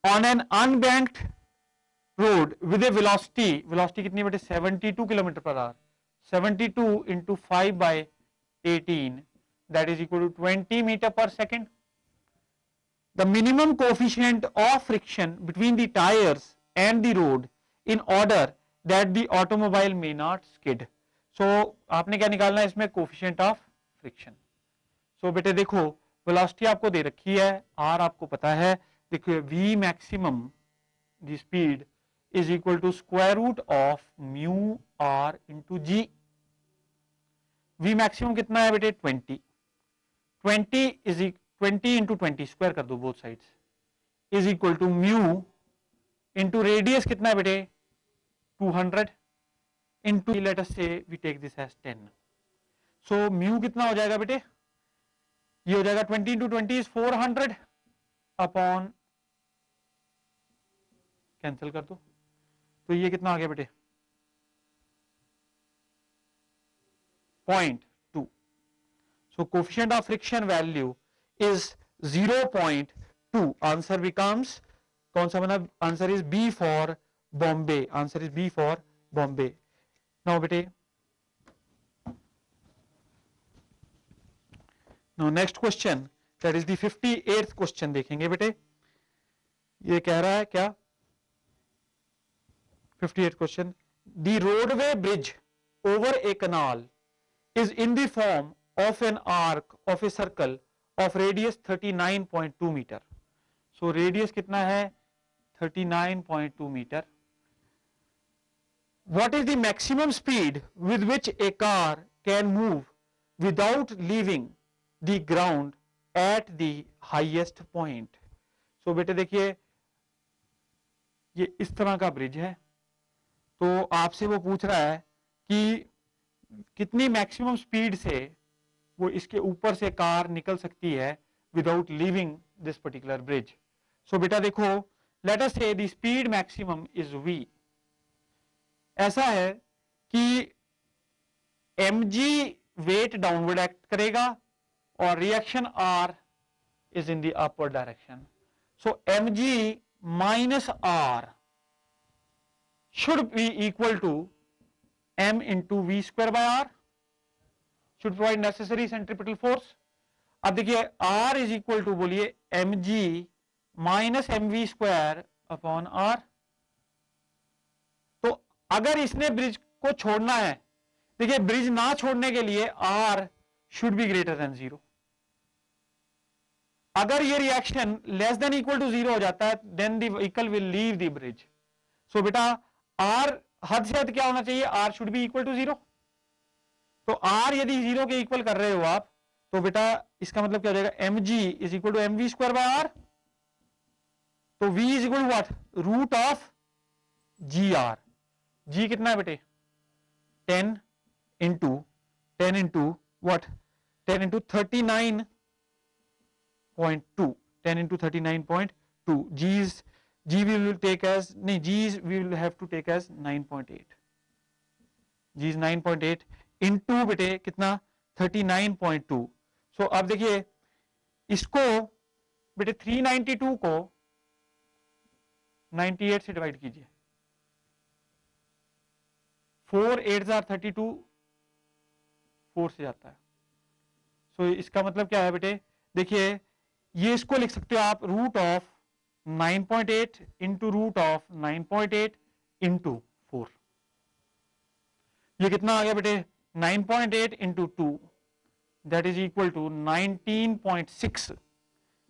on an unbanked road with a velocity कितनी बेटे 72 kilometre per hour, 72 into 5 by 18 that is equal to 20 meter per second. The minimum coefficient of friction between the tires and the road in order that the automobile may not skid. So आपने क्या निकालना है इसमें, coefficient of friction. So बेटे देखो velocity आपको दे रखी है, r आपको पता है, देखिए v maximum the speed is equal to square root of mu r into g. V maximum कितना है बेटे 20. 20 into 20 स्क्वायर कर दो both sides is equal to mu into radius कितना है बेटे 200 into let us say we take this as 10. So mu कितना हो जाएगा बेटे, ये हो जाएगा 20 into 20 is 400 अपॉन कैंसिल कर दो, तो ये कितना आ गया बेटे 0.2. So coefficient of friction value is 0.2. Answer becomes कौन सा बना, answer is B for Bombay, answer is B for Bombay. Now बेटे now next question that is the 58th question देखेंगे बेटे. ये कह रहा है क्या 58th question, the roadway bridge over a canal is in the form of an arc of a circle of radius 39.2 meter. So radius कितना है 39.2 meter. What is the maximum speed with which a car can move without leaving the ground at the highest point? So बेटे देखिए ये इस तरह का bridge है, तो आपसे वो पूछ रहा है कि कितनी मैक्सिमम स्पीड से वो इसके ऊपर से कार निकल सकती है without leaving this particular bridge. So बेटा देखो, let us say the speed maximum is v. ऐसा है कि mg वेट डाउनवर्ड एक्ट करेगा और reaction r is in the upward direction. So mg minus r should be equal to m into v square by r, should provide necessary centripetal force. अब देखिए r is equal to बोलिए mg minus mv square upon r. तो अगर इसने bridge को छोड़ना है, देखिए ब्रिज ना छोड़ने के लिए r should be greater than 0. अगर ये reaction less than equal to 0 हो जाता है then the vehicle will leave the bridge. So बेटा r हद से हद क्या होना चाहिए, r should be equal to 0. तो r यदि 0 के इक्वल कर रहे हो आप, तो बेटा इसका मतलब क्या हो जाएगा mg is equal to mv square by r. तो v is equal to what, root of gr. g कितना है बेटे 10 into what 10 into 39.2, 10 into 39.2. G we will take as G we will have to take as 9.8. G is 9.8 into बेटे कितना 39.2. So अब देखिए इसको बेटे 392 को 98 से डिवाइड कीजिए. 4 8 are 32, 4 से जाता है. So इसका मतलब क्या है बेटे, देखिए ये इसको लिख सकते हो आप root of 9.8 into root of 9.8 into 4. ये कितना आ गया बेटे 9.8 into 2, that is equal to 19.6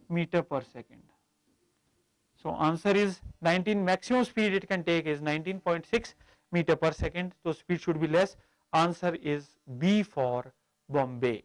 metre per second. So answer is 19. Maximum speed it can take is 19.6 metre per second. तो speed should be less. Answer is B for Bombay.